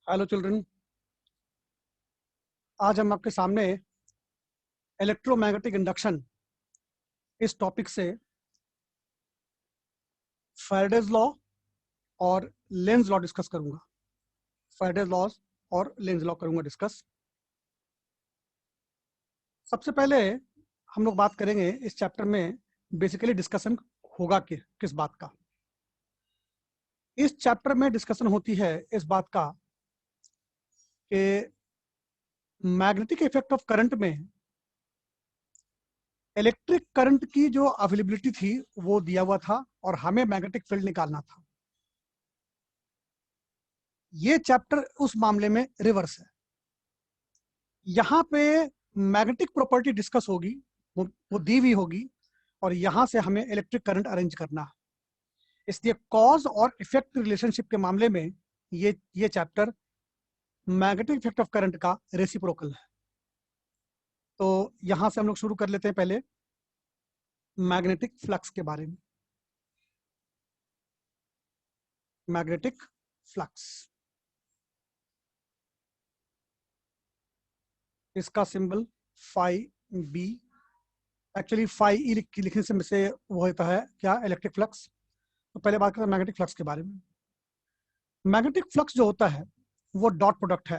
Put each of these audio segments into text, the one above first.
Hello children, आज हम आपके सामने इलेक्ट्रोमैग्नेटिक इंडक्शन इस टॉपिक से फैराडेज लॉ और लेंज लॉ डिस्कस करूंगा। फैराडेज लॉ और लेंज लॉ करूंगा डिस्कस। सबसे पहले हम लोग बात करेंगे इस चैप्टर में, बेसिकली डिस्कशन होगा कि किस बात का। इस चैप्टर में डिस्कशन होती है इस बात का कि मैग्नेटिक इफेक्ट ऑफ करंट में इलेक्ट्रिक करंट की जो अवेलेबिलिटी थी वो दिया हुआ था और हमें मैग्नेटिक फील्ड निकालना था। ये चैप्टर उस मामले में रिवर्स है। यहाँ पे मैग्नेटिक प्रॉपर्टी डिस्कस होगी, वो दी हुई होगी, और यहाँ से हमें इलेक्ट्रिक करंट अरेंज करना है। इसलिए कॉज और इफेक्ट रिलेशनशिप के मामले में ये chapter magnetic effect of current का रेसिप्रोकल है। तो यहाँ से हम लोग शुरू कर लेते हैं पहले मैग्नेटिक फ्लक्स के बारे में। मैग्नेटिक फ्लक्स, इसका symbol phi B. Actually phi E लिखने से वो होता है क्या, इलेक्ट्रिक फ्लक्स। तो पहले बात करते हैं मैग्नेटिक फ्लक्स के बारे में। मैग्नेटिक फ्लक्स जो होता है वो डॉट प्रोडक्ट है,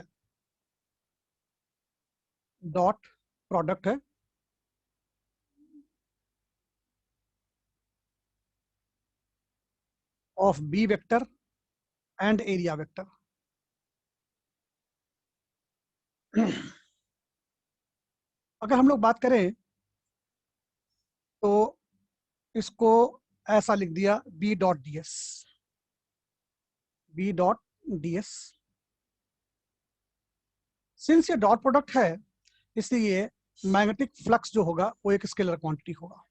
डॉट प्रोडक्ट है of B vector and area vector. अगर हम लोग बात करें तो इसको ऐसा लिख दिया B dot D S, B dot D S. Since ये डॉट प्रोडक्ट है इसलिए मैग्नेटिक फ्लक्स जो होगा वो एक स्केलर क्वांटिटी होगा,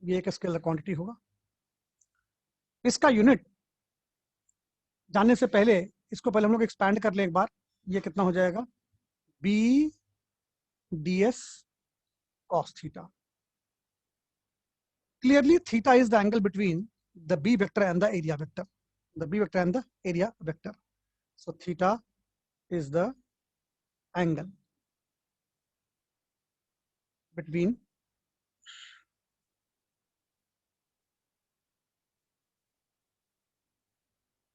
ये एक स्केलर क्वांटिटी होगा। इसका यूनिट जानने से पहले इसको पहले हम लोग एक्सपैंड कर लें एक बार। ये कितना हो जाएगा, B D S cos theta. Clearly, theta is the angle between the b vector and the area vector. The b vector and the area vector. So theta is the angle between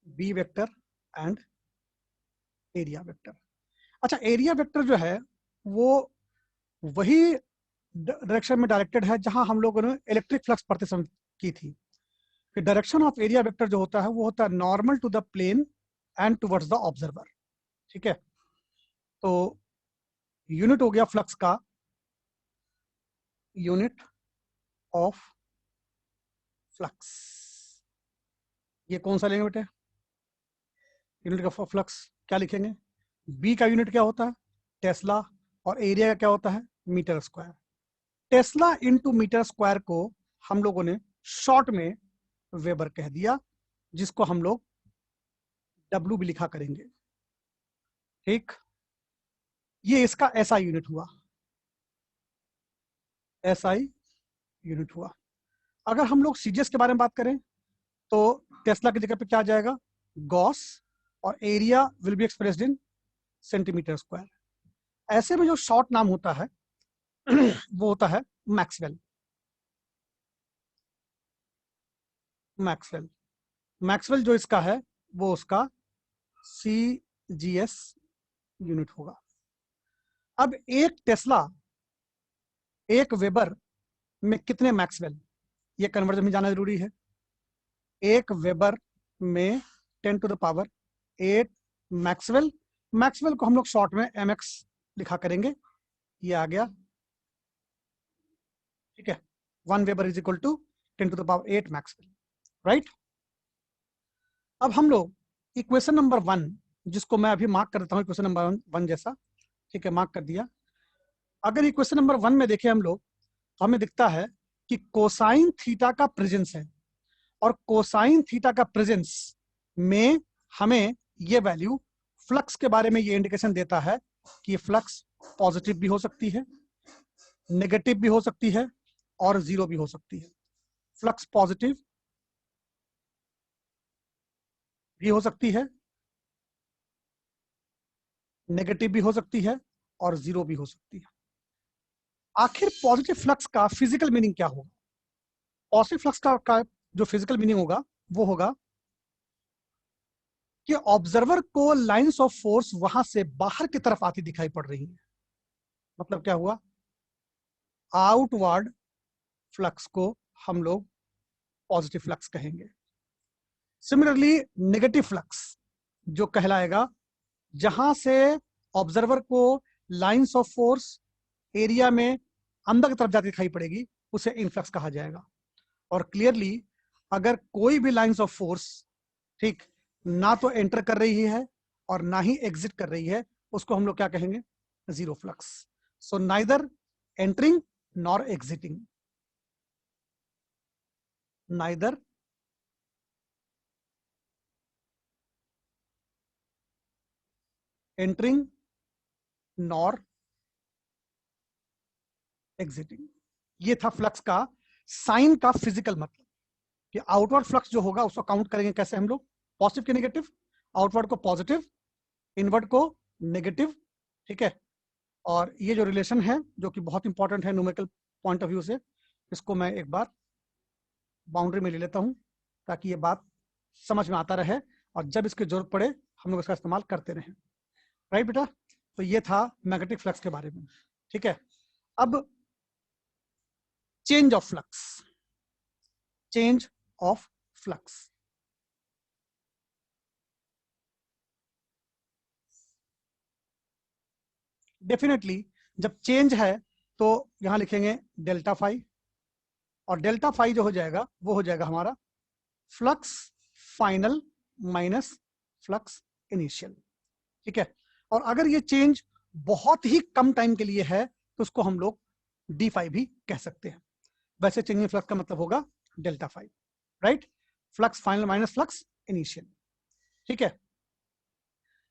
b vector and area vector. अच्छा, area vector जो है वो वही direction में directed है जहां हम लोगों ने इलेक्ट्रिक फ्लक्स पढ़ते समय की थी। कि डायरेक्शन ऑफ एरिया वेक्टर जो होता है वो होता है normal to the plane and towards the observer. ठीक है, तो यूनिट हो गया फ्लक्स का, यूनिट ऑफ फ्लक्स। ये कौन सा लेंगे बेटे, यूनिट ऑफ फ्लक्स क्या लिखेंगे। बी का यूनिट क्या होता है, टेस्ला, और एरिया का क्या होता है, metre square. Tesla into metre square को हम लोगों ने शॉर्ट में वेबर कह दिया, जिसको हम लोग डब्ल्यू भी लिखा करेंगे। ठीक, ये इसका एसआई यूनिट हुआ, एसआई यूनिट हुआ। अगर हम लोग सीजीएस के बारे में बात करें तो टेस्ला की जगह पे क्या आ जाएगा, गॉस, और area will be expressed in centimetre square. ऐसे में जो शॉर्ट नाम होता है वो होता है मैक्सवेल। मैक्सवेल, मैक्सवेल जो इसका है वो उसका सीजीएस यूनिट होगा। अब एक टेस्ला, एक वेबर में कितने मैक्सवेल, ये कन्वर्जन में जाना जरूरी है। एक वेबर में 10 to the power 8 maxwell. Maxwell को हम लोग शॉर्ट में एमएक्स लिखा करेंगे, ये आ गया। ठीक है, 1 weber is equal to 10 to the power 8 maxwell, right. अब हम लोग इक्वेशन नंबर 1, जिसको मैं अभी मार्क कर देता हूँ इक्वेशन नंबर 1 जैसा। ठीक है, मार्क कर दिया। अगर इक्वेशन नंबर 1 में देखें हम लोग तो हमें दिखता है कि कोसाइन थीटा का प्रेजेंस है, और कोसाइन थीटा का प्रेजेंस में हमें ये वैल्यू फ्लक्स के बारे में ये इंडिकेशन देता है कि फ्लक्स पॉजिटिव भी हो सकती है, नेगेटिव भी हो सकती है, और जीरो भी हो सकती है। फ्लक्स पॉजिटिव भी हो सकती है, नेगेटिव भी हो सकती है और जीरो भी हो सकती है। आखिर पॉजिटिव फ्लक्स का फिजिकल मीनिंग क्या होगा? पॉजिटिव फ्लक्स का जो फिजिकल मीनिंग होगा वो होगा कि ऑब्जर्वर को लाइंस ऑफ फोर्स वहां से बाहर की तरफ आती दिखाई पड़ रही है। मतलब क्या हुआ? आउटवर्ड फ्लक्स को हम लोग पॉजिटिव फ्लक्स कहेंगे। सिमिलरली नेगेटिव फ्लक्स जो कहलाएगा, जहां से ऑब्जर्वर को लाइंस ऑफ फोर्स एरिया में अंदर की तरफ जाती दिखाई पड़ेगी, उसे इनफ्लक्स कहा जाएगा। और क्लियरली अगर कोई भी लाइंस ऑफ फोर्स, ठीक, ना तो एंटर कर रही है और ना ही एग्जिट कर रही है, उसको हम लोग क्या कहेंगे? Zero flux. So neither entering nor exiting, neither entering nor exiting. ये था फ्लक्स का साइन का फिजिकल मतलब कि आउटवर्ड फ्लक्स जो होगा उसको काउंट करेंगे कैसे हम लोग? पॉजिटिव के नेगेटिव, आउटवर्ड को पॉजिटिव, इनवर्ड को नेगेटिव, ठीक है। और ये जो रिलेशन है जो कि बहुत इंपॉर्टेंट है न्यूमेरिकल पॉइंट ऑफ व्यू से, इसको मैं एक बार बाउंड्री में ले लेता हूं ताकि ये बात समझ में आता रहे और जब इसकी जरूरत पड़े हम लोग इसका इस्तेमाल करते रहें। राइट बेटा? तो ये था मैग्नेटिक फ्लक्स के बारे में, ठीक है। अब change of flux, change of flux. Definitely जब चेंज है तो यहां लिखेंगे डेल्टा फाई, और डेल्टा फाई जो हो जाएगा वो हो जाएगा हमारा flux final minus flux initial, ठीक है। और अगर ये चेंज बहुत ही कम टाइम के लिए है तो उसको हम लोग डी फाई भी कह सकते हैं। वैसे चेंजिंग फ्लक्स का मतलब होगा delta phi, right? Flux final minus flux initial, ठीक है।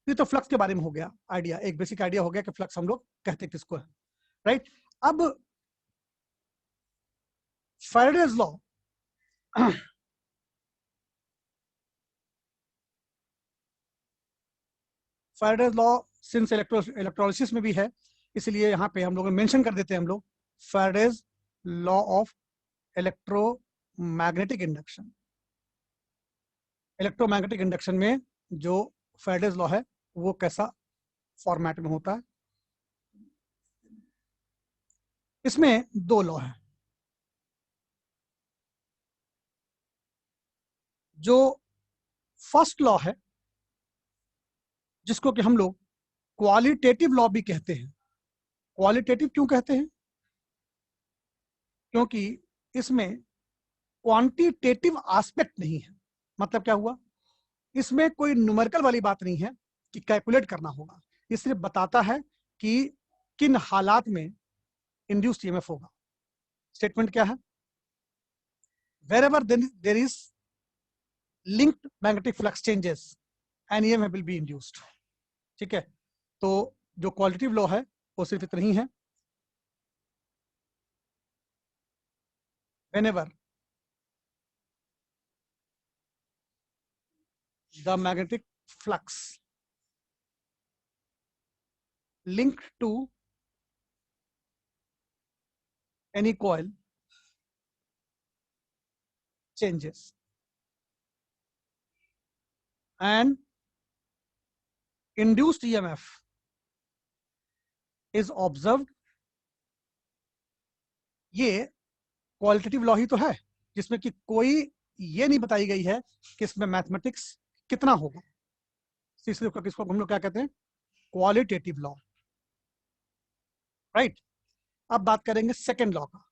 ये तो फ्लक्स के बारे में हो गया आइडिया, एक बेसिक आइडिया हो गया कि फ्लक्स हम लोग कहते किसको है, राइट? अब Faraday's law Faraday's law since electrolysis में भी है, इसलिए यहाँ पे हम लोग मेंशन कर देते हैं हम लोग Faraday's law of electromagnetic induction. Electromagnetic induction में जो फैराडेज लॉ है वो कैसा फॉर्मेट में होता है? इसमें दो लॉ है। जो फर्स्ट लॉ है जिसको कि हम लोग क्वालिटेटिव लॉ भी कहते हैं। क्वालिटेटिव क्यों कहते हैं? क्योंकि इसमें क्वांटिटेटिव एस्पेक्ट नहीं है। मतलब क्या हुआ? इसमें कोई न्यूमेरिकल वाली बात नहीं है कि कैलकुलेट करना होगा, ये सिर्फ बताता है कि किन हालात में इंड्यूस्ड ईएमएफ होगा। स्टेटमेंट क्या है? wherever there is linked magnetic flux changes an EMF will be induced, ठीक है। तो जो क्वालिटेटिव लॉ है वो सिर्फ इतना ही है, whenever the magnetic flux linked to any coil changes and induced EMF is observed, ये क्वालिटेटिव लॉ ही तो है जिसमें कि कोई ये नहीं बताई गई है कि इसमें मैथमेटिक्स कितना होगा, इसलिए किसको हम लोग क्या कहते हैं? Qualitative law, right? अब बात करेंगे सेकेंड लॉ का।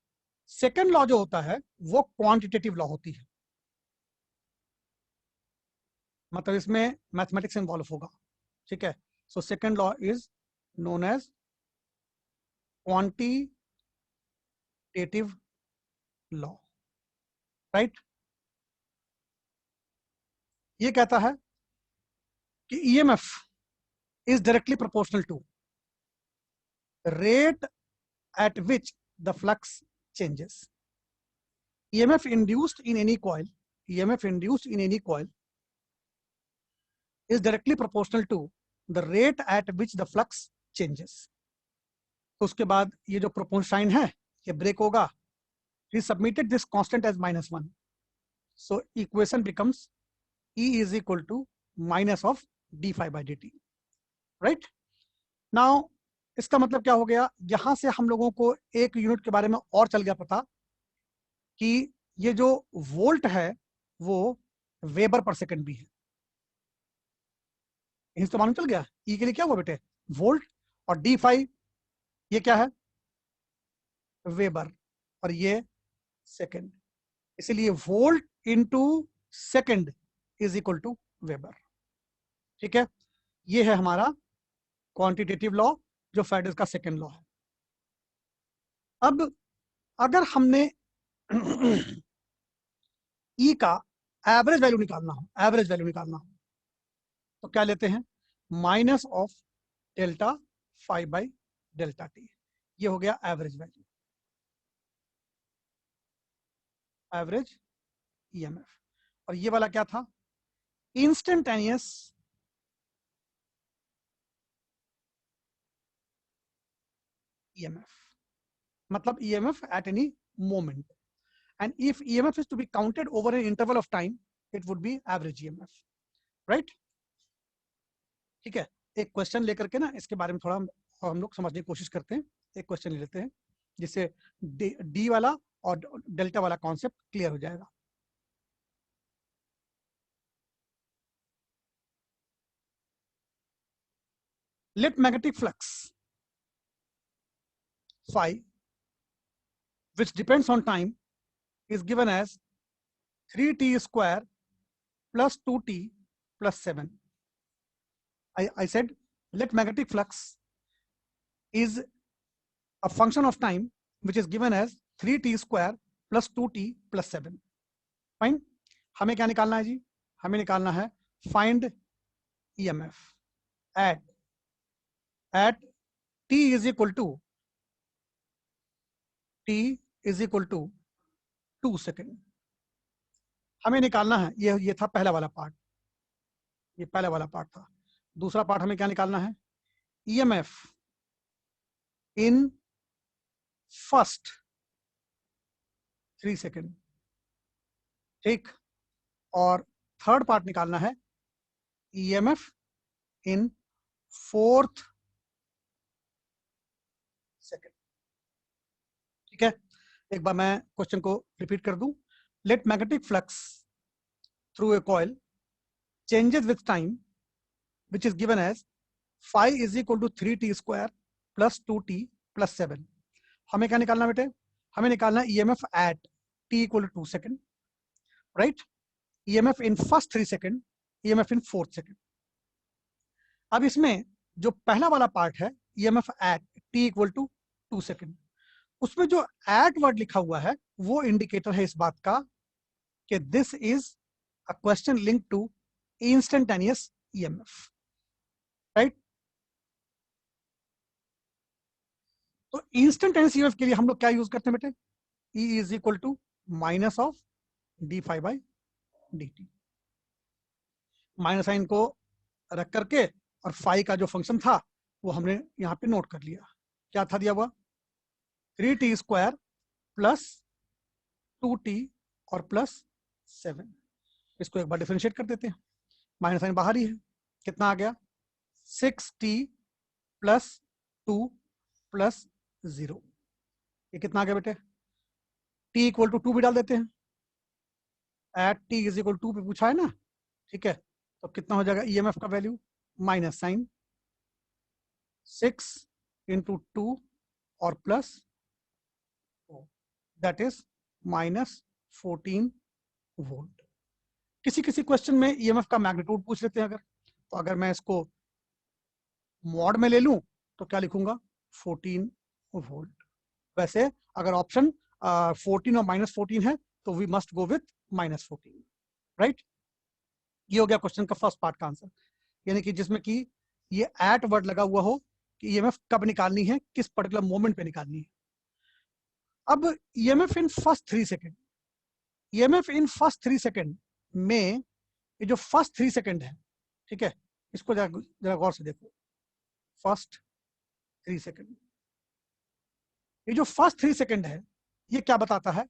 सेकेंड लॉ जो होता है वो क्वांटिटेटिव लॉ होती है, मतलब इसमें मैथमेटिक्स इन्वॉल्व होगा, ठीक है। So second law is known as quantitative law, right? ये कहता है कि EMF is directly proportional to rate at which the flux changes. EMF induced in any coil, EMF induced in any coil is directly proportional to the rate at which the flux changes. तो उसके बाद ये जो proportion sign है ये break होगा. He submitted this constant as -1. So equation becomes E is equal to minus of d phi by dt. Right? Now इसका मतलब क्या हो गया, यहां से हम लोगों को एक यूनिट के बारे में और चल गया पता कि ये जो वोल्ट है वो वेबर पर सेकंड भी है. तो मालूम चल गया ई के लिए क्या हुआ बेटे, वोल्ट, और डी फाई ये क्या है, वेबर, और ये सेकंड. इसलिए volt into second is equal to weber. ठीक है, ये है हमारा क्वांटिटेटिव लॉ जो फैराडेज का सेकंड लॉ है. अब अगर हमने ई का एवरेज वैल्यू निकालना हो, तो क्या लेते हैं, minus of delta phi by delta T. ये हो गया एवरेज वैल्यू, एवरेज ईएमएफ. और ये वाला क्या था, इंस्टेंटेनियस ईएमएफ, मतलब EMF at any moment. And if EMF is to be counted over an interval of time, it would be average EMF, right? ठीक है, एक क्वेश्चन लेकर के ना इसके बारे में थोड़ा हम लोग समझने की कोशिश करते हैं. एक क्वेश्चन ले लेते हैं जिससे डी वाला और डेल्टा वाला कॉन्सेप्ट क्लियर हो जाएगा. Let magnetic flux phi, which depends on time, is given as 3t square plus 2t plus 7. I said let magnetic flux is a function of time which is given as 3t square plus 2t plus 7. Fine. हमें क्या निकालना है जी, हमें निकालना है find EMF at t is equal to 2 second. हमें निकालना है, ये था पहला वाला पार्ट, ये पहला वाला पार्ट था. दूसरा पार्ट हमें क्या निकालना है, ईएमएफ इन फर्स्ट 3 सेकेंड. ठीक, और थर्ड पार्ट निकालना है ईएमएफ इन फोर्थ सेकेंड. ठीक है, एक बार मैं क्वेश्चन को रिपीट कर दूं. Let magnetic flux through a coil changes with time which is given as phi is equal to 3t square plus 2t plus 7. हमें क्या निकालना बेटे, हमें निकालना EMF at t equal to 2 second, right? EMF in first 3 second, EMF in fourth second. अब इसमें जो पहला वाला पार्ट है EMF at t equal to 2 second, उसमें जो at वर्ड लिखा हुआ है वो इंडिकेटर है इस बात का कि this is a question link to instantaneous EMF, right? तो इंस्टेंटेनियस EMF के लिए हम लोग क्या यूज करते हैं बेटे, E is equal to minus of D phi by D T. Minus sign को रख करके और फाई का जो फंक्शन था वो हमने यहाँ पे नोट कर लिया. क्या था दिया हुआ, 3t स्क्वायर प्लस 2t और प्लस 7. इसको एक बार डिफरेंशिएट कर देते हैं, माइनस साइन बाहर ही है, कितना आ गया 6t प्लस 2 प्लस 0. ये कितना आ गया बेटे, t इक्वल टू 2 भी डाल देते हैं, एट t इज इक्वल 2 पे पूछा है ना. ठीक है, तो कितना हो जाएगा EMF का वैल्यू, माइनस साइन 6 इंटू 2 और plus, that is minus 14 volt. किसी किसी क्वेश्चन में EMF का मैग्नीट्यूड पूछ लेते हैं अगर, तो अगर मैं इसको मॉड में ले लूं तो क्या लिखूंगा 14 वोल्ट. वैसे अगर ऑप्शन 14 और माइनस 14 है तो we must go with minus 14, right? ये हो गया क्वेश्चन का फर्स्ट पार्ट का आंसर, यानी कि जिसमें कि ये एट वर्ड लगा हुआ हो कि EMF कब निकालनी है, किस पर्टिकुलर मोमेंट पे निकालनी है. अब EMF in first 3 second, EMF in first 3 second में ये जो फर्स्ट 3 सेकेंड है ठीक है, इसको जरा गौर से देखो, फर्स्ट 3 सेकंड। ये जो फर्स्ट 3 सेकंड है ये क्या बताता है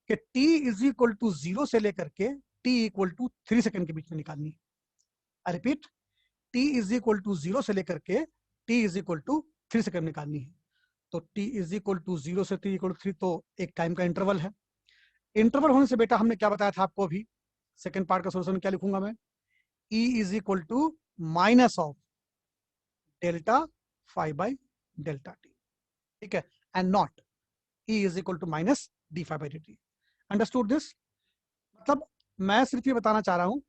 कि t इज इक्वल टू 0 से लेकर के t इक्वल टू 3 सेकंड के बीच में निकालनी है। I repeat, t is equal to 0 से लेकर के t is equal to 3 second निकालनी है। तो t इज इक्वल टू 0 से t इक्वल टू 3 तो एक टाइम का इंटरवल है। इंटरवल होने से बेटा हमने क्या बताया था आपको अभी, सेकंड पार्ट का सोल्यूशन क्या लिखूंगा मैं, e is equal to minus of delta phi by delta T, ठीक है, and not e is equal to minus D phi by D T. Understood this? मतलब मैं सिर्फ ये बताना चाह रहा हूं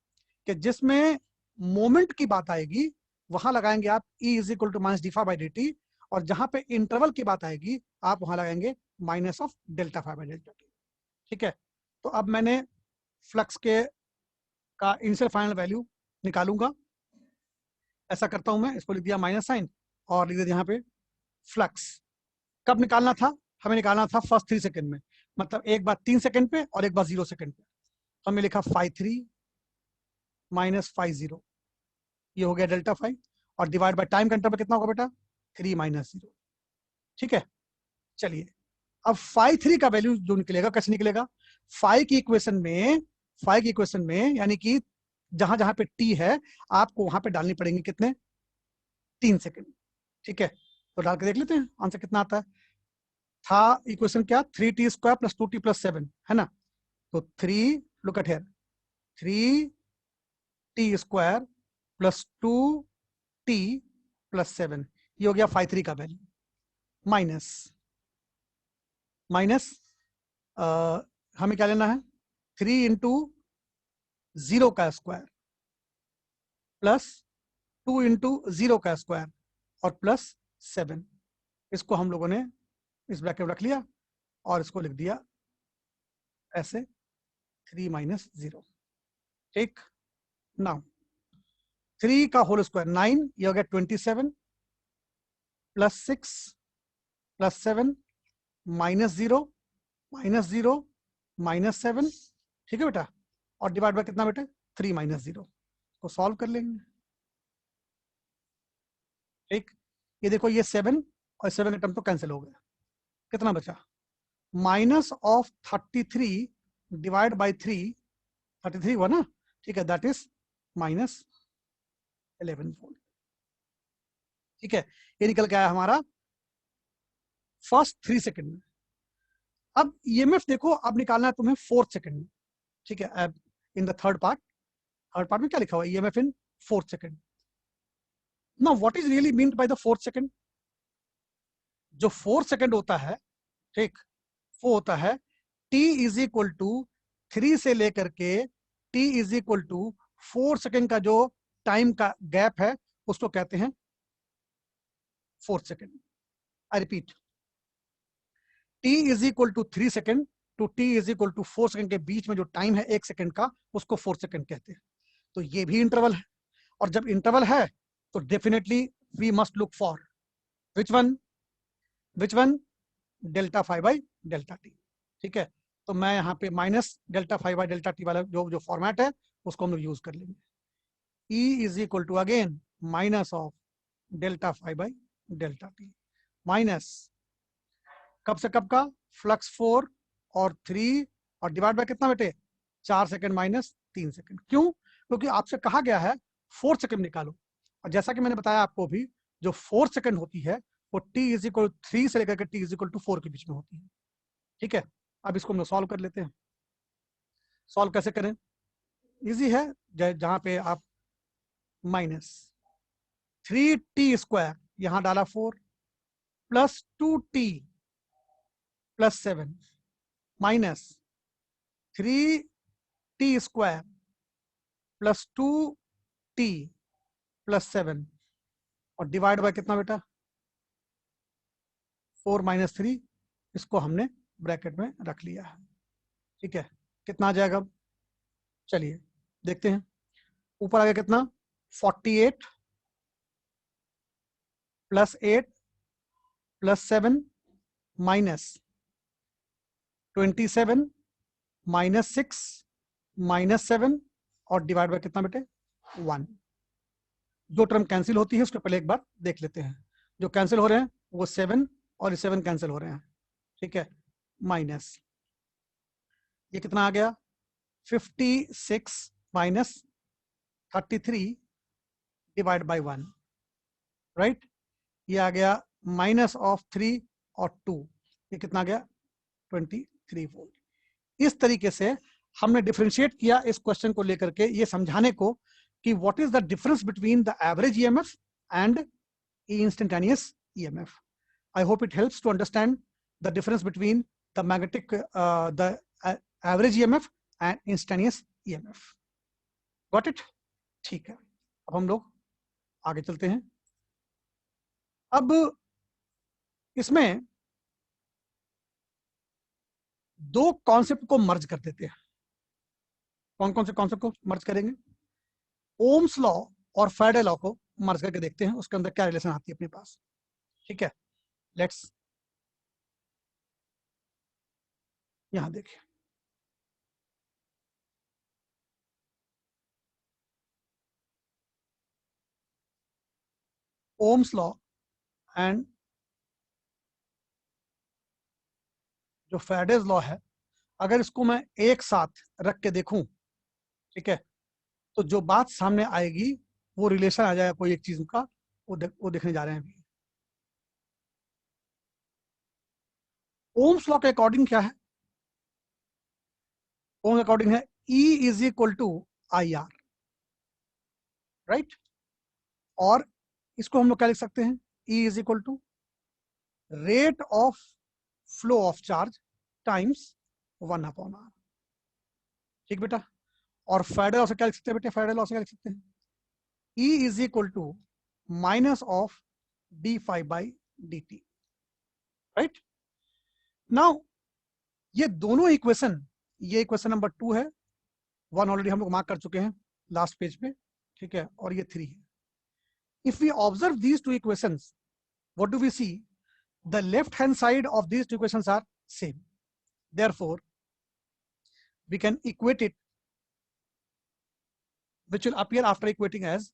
कि जिसमें मोमेंट की बात आएगी वहां लगाएंगे आप e is equal to minus D phi by D T, और जहां पे इंटरवल की बात आएगी आप वहां लगाएंगे minus of delta phi by delta T. ठीक है, तो अब मैंने फ्लक्स के का इनिशियल फाइनल वैल्यू निकालूंगा। ऐसा करता हूं मैं, इसको लिख दिया माइनस साइन और लिख दिया यहाँ पे फ्लक्स। कब निकालना था? हमें निकालना था फर्स्ट 3 सेकंड में, मतलब एक बार 3 सेकंड पे और एक बार 0 सेकंड पे। हमने लिखा 5.3 माइनस 5.0, ये हो गया डेल्टा 5, और डिवाइड बाय टाइम का इंटरवल कितना होगा बेटा? 3 माइनस 0। ठीक है, चलिए अब 5.3 का वैल्यू जो निकलेगा कैसे निकलेगा? 5 की इक्वेशन में यानी कि जहां जहां पे टी है आपको वहां पे डालनी पड़ेंगे कितने? 3 सेकंड। ठीक है, तो डाल के देख लेते हैं आंसर कितना आता है। था इक्वेशन क्या? 3t square plus 2t plus 7 है ना, तो 3, look at here, 3t square plus 2t plus 7, ये हो गया 5.3 का वैल्यू, माइनस माइनस हमें क्या लेना है? 3 इंटू 0 का स्क्वायर प्लस 2 इंटू 0 का स्क्वायर और प्लस 7। इसको हम लोगों ने इस ब्रैकेट में रख लिया और इसको लिख दिया ऐसे 3 माइनस 0। ठीक, नाउ 3 का होल स्क्वायर 9, ये हो गया 27 plus 6 plus 7 minus 0 minus 0 minus 7। ठीक है बेटा, और डिवाइड बाय कितना बेटा? 3 माइनस 0 को सॉल्व कर लेंगे। ठीक, ये देखो ये 7 और 7 का टर्म तो कैंसिल हो गया, कितना बचा? माइनस ऑफ 33 डिवाइड बाई 3, 33 हुआ ना, ठीक है, दैट इज माइनस 11 वोल्ट। ठीक है, ये निकल के आया हमारा फर्स्ट 3 सेकंड में। अब ईएमएफ देखो, अब निकालना है तुम्हें 4th सेकंड में। ठीक है, अब इन द थर्ड पार्ट में क्या लिखा हुआ है? EMF in 4th second. Now what is really meant by the 4th second? जो 4th सेकंड होता है, ठीक, वो होता है t इज इक्वल टू 3 से लेकर के t is equal to 4 second का जो टाइम का गैप है उसको कहते हैं 4th second. I repeat, t is equal to 3 second to t is equal to 4 second के बीच में जो टाइम है 1 सेकंड का, उसको 4th सेकंड कहते हैं। तो ये भी इंटरवल है, और जब इंटरवल है तो definitely we must look for which one delta 5 by delta T. ठीक है, तो मैं यहाँ पे minus delta 5 by delta T वाला जो फॉर्मेट है उसको हम लोग यूज कर लेंगे। E is equal to again minus of delta 5 by delta T, minus कब से कब का? फ्लक्स 4 और 3 और डिवाइड बाय कितना बेटे? 4 सेकंड माइनस 3 सेकंड। क्यों? क्योंकि आपसे कहा गया है 4 सेकंड निकालो, और जैसा कि मैंने बताया आपको भी, जो 4 सेकंड होती है वो t इज इक्वल 3 से लेकर के t इज इक्वल टू 4 के बीच में होती है। ठीक है, अब इसको हम लोग सॉल्व कर लेते हैं। सॉल्व कैसे करें? इजी है, जहां पे आप माइनस 3t स्क्वायर यहां डाला 4 plus 2t plus 7 minus 3t square plus 2t plus 7 और डिवाइड बाय कितना बेटा? 4 माइनस 3, इसको हमने ब्रैकेट में रख लिया है। ठीक है, कितना आ जाएगा? चलिए देखते हैं। ऊपर आ गया कितना? 48 plus 8 plus 7 minus 27 minus 6 minus 7 और डिवाइड बाय कितना बेटे? 1। जो टर्म कैंसिल होती है उसको पहले एक बार देख लेते हैं। जो कैंसिल हो रहे हैं वो 7 और 7 कैंसिल हो रहे हैं, ठीक है, माइनस ये कितना आ गया 56 माइनस 33 डिवाइड बाई 1, राइट। ये आ गया माइनस ऑफ 3 और 2, ये कितना आ गया 23 वोल्ट। इस तरीके से हमने डिफरेंशिएट किया इस क्वेश्चन को लेकर के ये समझाने को कि what is the difference between the average EMF and instantaneous EMF. I hope it helps to understand the difference between the magnetic, the average EMF and instantaneous EMF. Got it? ठीक है, अब हम लोग आगे चलते हैं। अब इसमें दो कॉन्सेप्ट को मर्ज कर देते हैं। कौन कौन से कॉन्सेप्ट को मर्ज करेंगे? ओम्स लॉ और फैराडे लॉ को मर्ज करके देखते हैं उसके अंदर क्या रिलेशन आती है अपने पास। ठीक है, लेट्स यहां देखिए, ओम्स लॉ एंड जो फैराडेज लॉ है, अगर इसको मैं एक साथ रख के देखूं, ठीक है, तो जो बात सामने आएगी वो रिलेशन आ जाएगा कोई एक चीज का, वो देखने जा रहे हैं अभी। ओम्स लॉ के अकॉर्डिंग क्या है? ओम अकॉर्डिंग है E is equal to I R, right. और इसको हम लोग क्या लिख सकते हैं? E is equal to rate of flow of charge times 1/r। ठीक बेटा। और फैराडे लॉ से क्या लिख सकते हैं बेटा? फैराडे लॉ से क्या लिख सकते हैं? E is equal to minus of d∅/dt, right. Now ये दोनों इक्वेशन, ये इक्वेशन नंबर 2 है, 1 ऑलरेडी हम लोग मार्क कर चुके हैं लास्ट पेज पे, ठीक है, और ये 3 है। If we observe these two equations, what do we see? The left hand side of these two equations are same, therefore we can equate it, which will appear after equating as,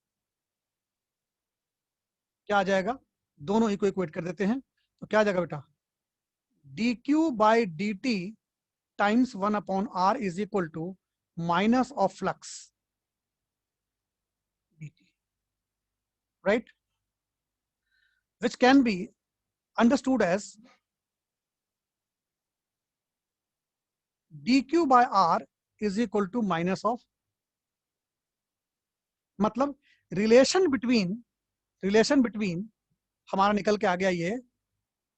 क्या आ जाएगा? दोनों eco equate कर देते हैं तो क्या आ जाएगा बेटा? dq/dt times 1/r is equal to minus of flux dt, right, which can be understood as dq/r is equal to minus of, मतलब रिलेशन बिटवीन हमारा निकल के आ गया ये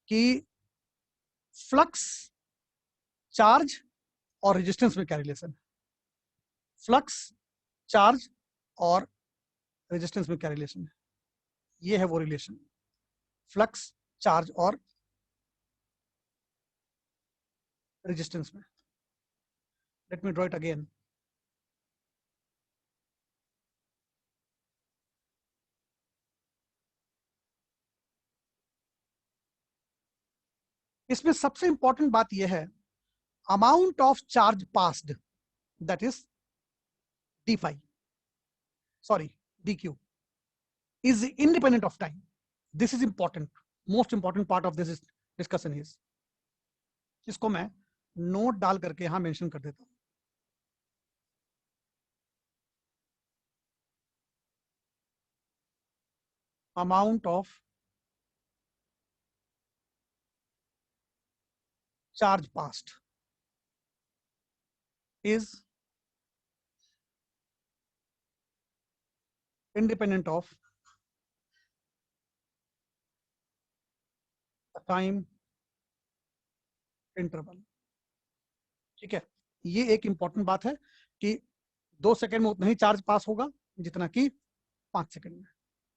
कि फ्लक्स, चार्ज और रेजिस्टेंस में क्या रिलेशन है? फ्लक्स, चार्ज और रेजिस्टेंस में क्या रिलेशन है? ये है वो रिलेशन, फ्लक्स, चार्ज और रेजिस्टेंस में। Let me draw it again. इसमें सबसे इंपॉर्टेंट बात यह है, amount of charge passed, that is d∅, sorry, dq, is independent of time. This is important, most important part of this discussion is, इसको मैं note डाल करके यहां मेंशन कर देता हूं। Amount of charge past is independent of the time interval। ठीक है, ये एक इंपॉर्टेंट बात है कि 2 सेकंड में उतना ही चार्ज पास होगा जितना कि 5 सेकंड में,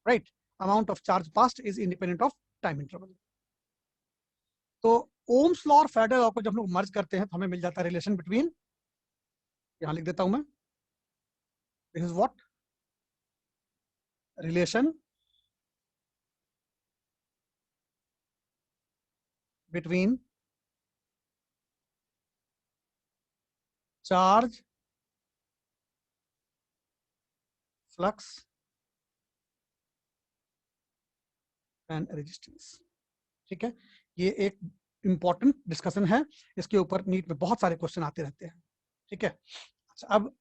right. Amount of charge past is independent of time interval. तो ओम्स लॉ और फैराडे लॉ को जब हम लोग मर्ज करते हैं तो हमें मिल जाता है रिलेशन बिटवीन, यहां लिख देता हूं मैं, this is what, relation between charge, flux and resistance. ठीक है, ये एक इंपॉर्टेंट डिस्कशन है, इसके ऊपर नीट में बहुत सारे क्वेश्चन आते रहते हैं। ठीक है, अच्छा, अब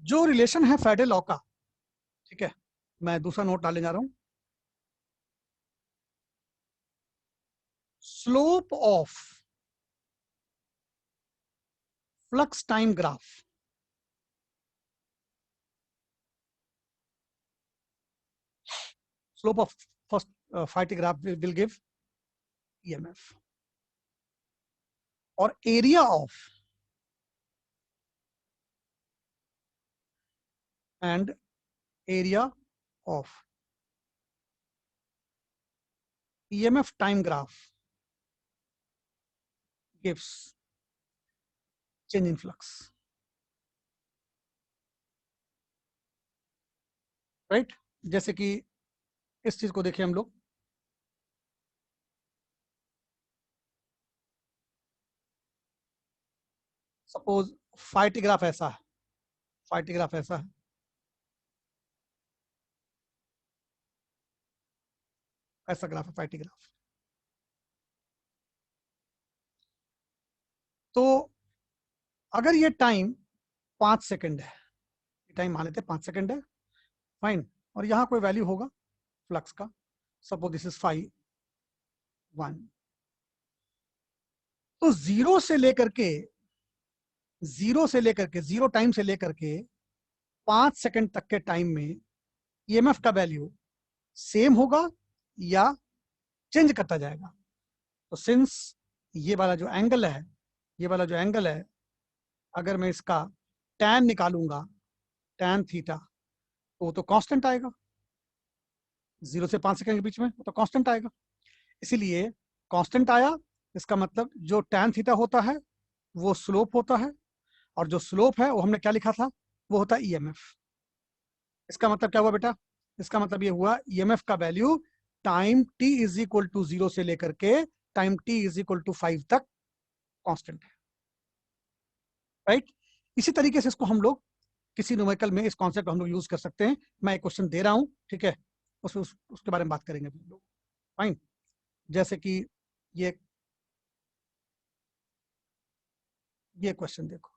जो रिलेशन है फैराडे लॉ का, ठीक है, मैं दूसरा नोट डालने जा रहा हूं। Slope of flux time graph, slope of first phytic graph will give EMF, और area of and area of EMF time graph gives change in flux, right? जैसे कि इस चीज को देखिए हम लोग, सपोज फाइट ग्राफ ऐसा है, फाइट ग्राफ ऐसा है, ऐसा ग्राफ है फाइट ग्राफ। तो अगर ये टाइम 5 सेकंड है, टाइम मान लेते हैं 5 सेकंड है, फाइन, और यहाँ कोई वैल्यू होगा फ्लक्स का, सपोज दिस इज 5 1, तो जीरो से लेकर के, जीरो टाइम से लेकर के 5 सेकंड तक के टाइम में ईएमएफ का वैल्यू सेम होगा या चेंज करता जाएगा। तो सिंस ये वाला जो एंगल है, ये वाला जो एंगल है, अगर मैं इसका टैन निकालूंगा, टैन थीटा, तो वो तो कांस्टेंट आएगा, 0 से 5 सेकंड के बीच में वो तो कांस्टेंट आएगा। इसीलिए कांस्टेंट आया, इसका मतलब जो टैन थीटा होता है वो स्लोप होता है, और जो स्लोप है वो हमने क्या लिखा था, वो होता है ईएमएफ। इसका मतलब क्या हुआ बेटा, इसका मतलब ये हुआ ईएमएफ का value time t is equal to 0 से लेकर के time t is equal to 5 तक कांस्टेंट है, राइट। इसी तरीके से इसको हम लोग किसी न्यूमेरिकल में इस कॉन्सेप्ट को हम लोग यूज कर सकते हैं। मैं एक क्वेश्चन दे रहा हूं, ठीक है, उसके बारे में बात करेंगे हम लोग, फाइन। जैसे कि ये ये क्वेश्चन देखो,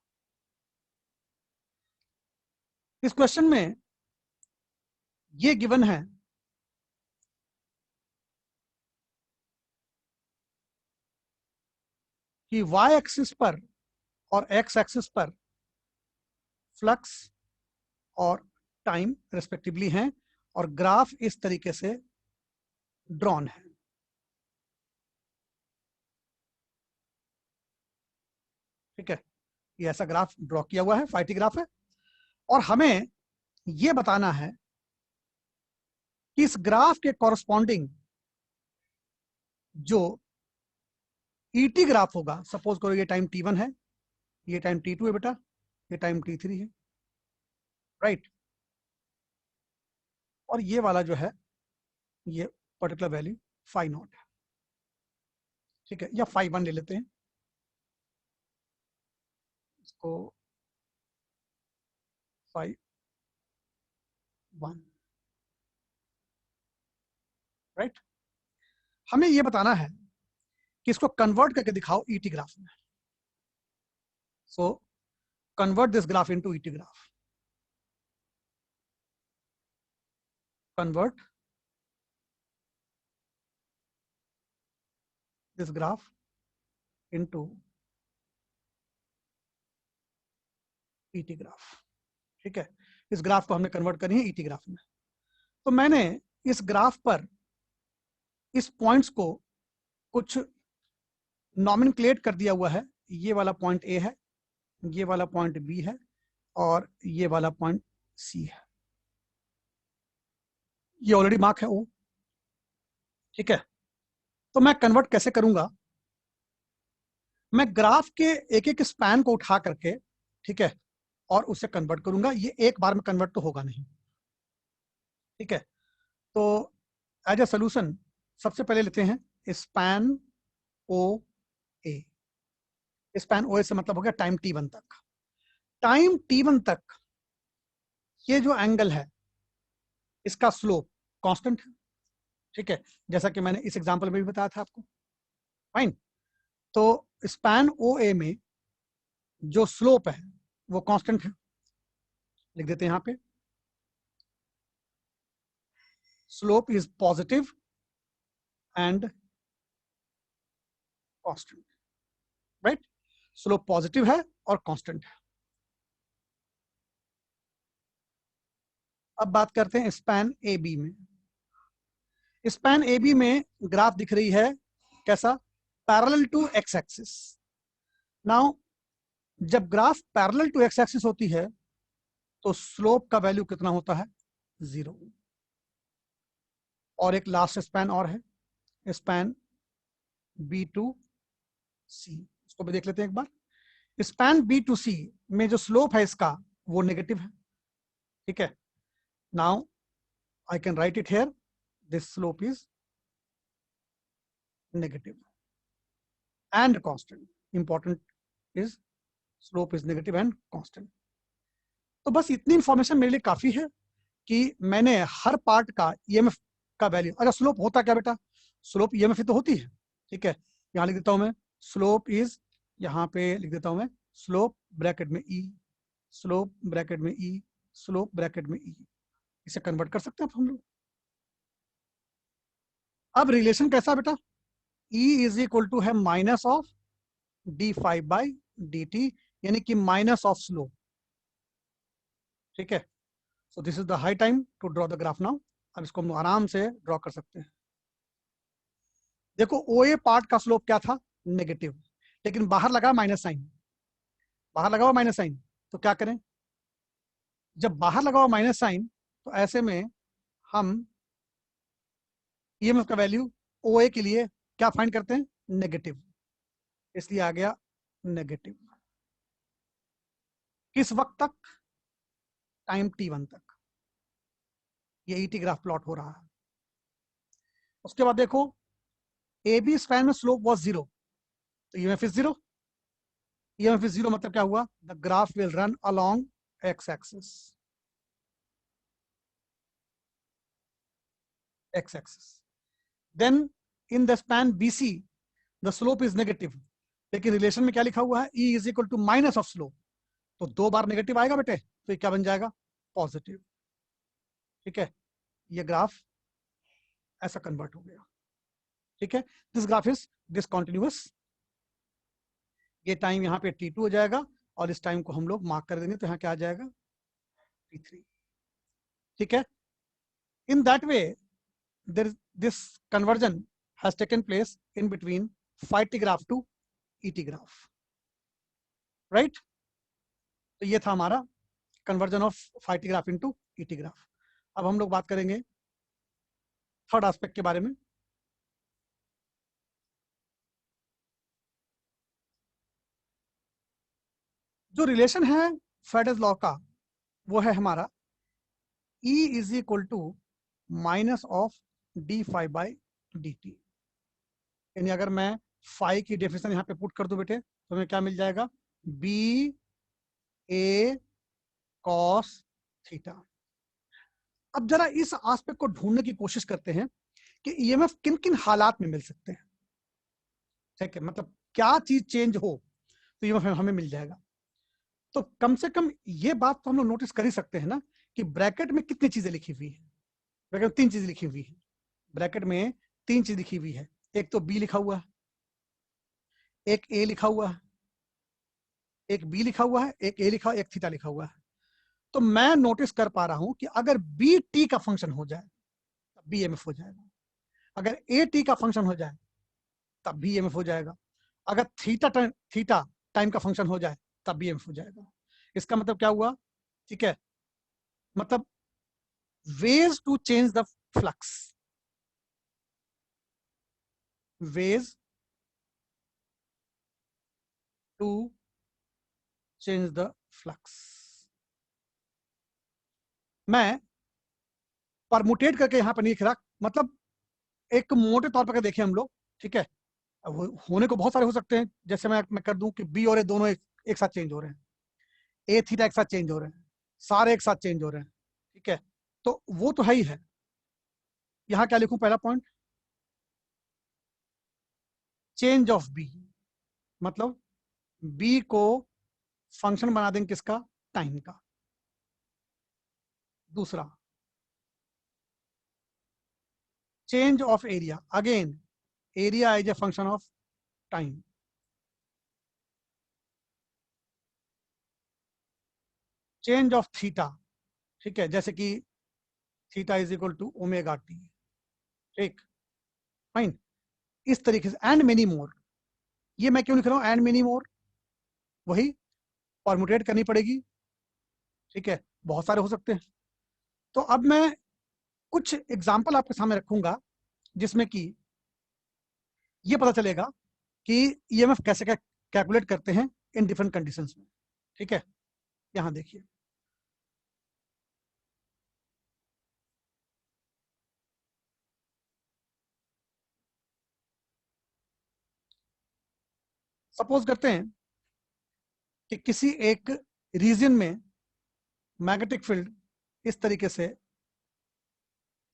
इस क्वेश्चन में ये गिवन है कि y एक्सिस पर और x एक्सिस पर फ्लक्स और टाइम रेस्पेक्टिवली हैं, और ग्राफ इस तरीके से ड्रॉन है। ठीक है, ये ऐसा ग्राफ ड्रॉ किया हुआ है, फाइटी ग्राफ है, और हमें ये बताना है कि इस ग्राफ के कॉरस्पॉन्डिंग जो ईटी ग्राफ होगा, सपोज करो ये टाइम t1 है, ये टाइम t2 है बेटा, ये टाइम t3 है, राइट, और ये वाला जो है ये पर्टिकुलर वैल्यू 5 नॉट है। ठीक है, या 5 1 ले लेते हैं इसको, 5 1, राइट। हमें ये बताना है कि इसको कन्वर्ट करके दिखाओ ईटी ग्राफ में। So convert this graph into ET graph, convert this graph into ET graph. ठीक है, इस ग्राफ को हमने कन्वर्ट करनी है ET ग्राफ में। तो मैंने इस ग्राफ पर इस पॉइंट्स को कुछ नॉमिनक्लेट कर दिया हुआ है। ये वाला पॉइंट A है, ये वाला पॉइंट B है, और ये वाला पॉइंट C है। ये ऑलरेडी मार्क है O। ठीक है, तो मैं कन्वर्ट कैसे करूंगा, मैं ग्राफ के एक एक स्पैन को उठा करके, ठीक है, और उसे कन्वर्ट करूंगा। ये एक बार में कन्वर्ट तो होगा नहीं। ठीक है, तो एज ए सोल्यूशन सबसे पहले लेते हैं स्पैन ओ ए। स्पैन ओ ए से मतलब हो गया टाइम t1 तक। टाइम t1 तक ये जो एंगल है इसका स्लोप कांस्टेंट है, ठीक है, जैसा कि मैंने इस एग्जांपल में भी बताया था आपको। फाइन। तो स्पैन ओ ए में जो स्लोप है वो कांस्टेंट है, लिख देते हैं यहाँ पे, slope is positive and constant, right. Slope positive है और कांस्टेंट है। अब बात करते हैं स्पैन ए बी में। स्पैन ए बी में ग्राफ दिख रही है कैसा, parallel to x axis. Now जब graph parallel to x axis होती है तो स्लोप का वैल्यू कितना होता है, 0। और एक लास्ट स्पैन और है, स्पैन बी टू सी, इसको भी देख लेते हैं एक बार। स्पैन बी टू सी में जो स्लोप है इसका वो नेगेटिव है, ठीक है। Now I can write it here, this slope is negative and constant. Important is slope is negative and constant. तो बस इतनी इंफॉर्मेशन मेरे लिए काफी है कि मैंने हर पार्ट का ईएमएफ का वैल्यू, अच्छा स्लोप होता क्या बेटा, स्लोप ईएमएफ ही तो होती है, ठीक है। यहाँ लिख देता हूं मैं, स्लोप इज, यहाँ पे लिख देता हूं मैं, स्लोप ब्रैकेट में ई, स्लोप ब्रैकेट में ई, स्लोप ब्रैकेट में ई। इसे कन्वर्ट कर सकते हैं हम लोग। अब रिलेशन कैसा बेटा, E इज इक्वल टू है minus of d5 by dt, यानी कि माइनस ऑफ स्लोप, ठीक है। So this is the high time to draw the graph now. अब इसको हम आराम से ड्रॉ कर सकते हैं। देखो ओ ए पार्ट का स्लोप क्या था, नेगेटिव, लेकिन बाहर लगा माइनस साइन, बाहर लगा हुआ माइनस साइन, तो क्या करें, जब बाहर लगा हुआ माइनस साइन तो ऐसे में हम ईएमएफ का वैल्यू ओ ए के लिए क्या फाइंड करते हैं, नेगेटिव, इसलिए आ गया नेगेटिव। किस वक्त तक, टाइम t1 तक। ये ईटी ग्राफ प्लॉट हो रहा है। उसके बाद देखो ए बी स्पैन में स्लोप वाज 0, तो ईएमएफ इज 0। ईएमएफ इज 0 मतलब क्या हुआ, the graph will run along X axis, X axis. Then in the span BC the slope is negative, लेकिन रिलेशन में क्या लिखा हुआ है, E is equal to minus of slope, तो 2 बार नेगेटिव आएगा बेटे, तो ये क्या बन जाएगा, पॉजिटिव, ठीक है। ये ग्राफ ऐसा कन्वर्ट हो गया, ठीक है। This graph is discontinuous. ये टाइम यहाँ पे t2 हो जाएगा और इस टाइम को हम लोग मार्क कर देंगे, तो यहाँ क्या आ जाएगा, t3, ठीक है। In that way this conversion has taken place in between phi t graph to et graph, right? तो ये था हमारा conversion of phi t graph into et graph. अब हम लोग बात करेंगे थर्ड एस्पेक्ट के बारे में। जो रिलेशन है फैरेडेज लॉ का वो है हमारा E is equal to minus of d5 by dt, यानी अगर मैं फाई की डेफिनेशन यहाँ पे पुट कर दूं बेटे तो हमें क्या मिल जाएगा, b a cos थीटा। अब जरा इस एस्पेक्ट को ढूंढने की कोशिश करते हैं कि ईएमएफ किन किन हालात में मिल सकते हैं, ठीक है, मतलब क्या चीज चेंज हो तो ईएमएफ हमें मिल जाएगा। तो कम से कम ये बात तो हम लोग नोटिस कर ही सकते हैं ना कि ब्रैकेट में कितनी चीजें लिखी हुई है, ब्रैकेट में 3 चीजें लिखी हुई है, ब्रैकेट में 3 चीज लिखी हुई है। एक तो बी लिखा हुआ है, एक ए लिखा हुआ है, एक बी लिखा हुआ है, एक ए लिखा, एक थीटा लिखा हुआ है। तो मैं नोटिस कर पा रहा हूं कि अगर बी टी का फंक्शन हो जाए तब भी ईएमएफ हो जाएगा, अगर ए टी का फंक्शन हो जाए तब भी ईएमएफ हो जाएगा, अगर थीटा टाइम का फंक्शन हो जाए तब भी ईएमएफ हो जाएगा। इसका मतलब क्या हुआ, ठीक है, मतलब ways to change the flux, ways to change the flux। मैं परमुटेट करके यहां पर नहीं लिख रहा, मतलब एक मोटे तौर पर देखें हम लोग, ठीक है, अब होने को बहुत सारे हो सकते हैं, जैसे मैं कर दूं कि बी और ए दोनों एक साथ चेंज हो रहे हैं, ए थीटा एक साथ चेंज हो रहे हैं, सारे एक साथ चेंज हो रहे हैं, ठीक है। तो वो तो है ही है। यहां क्या लिखूं पहला पॉइंट, चेंज ऑफ बी, मतलब बी को फंक्शन बना देंगे किसका, टाइम का। दूसरा, change of area, again area is a function of time. Change of theta, ठीक है, जैसे कि theta is equal to omega T, ठीक, फाइन। इस तरीके से एंड मेनी मोर। ये मैं क्यों लिख रहा हूं एंड मेनी मोर, वही फॉर्मुलेट करनी पड़ेगी, ठीक है, बहुत सारे हो सकते हैं। तो अब मैं कुछ एग्जाम्पल आपके सामने रखूंगा जिसमें कि ये पता चलेगा कि ईएमएफ कैसे कैलकुलेट करते हैं इन डिफरेंट कंडीशंस में, ठीक है। यहां देखिए, सपोज करते हैं कि किसी एक रीजन में मैग्नेटिक फील्ड इस तरीके से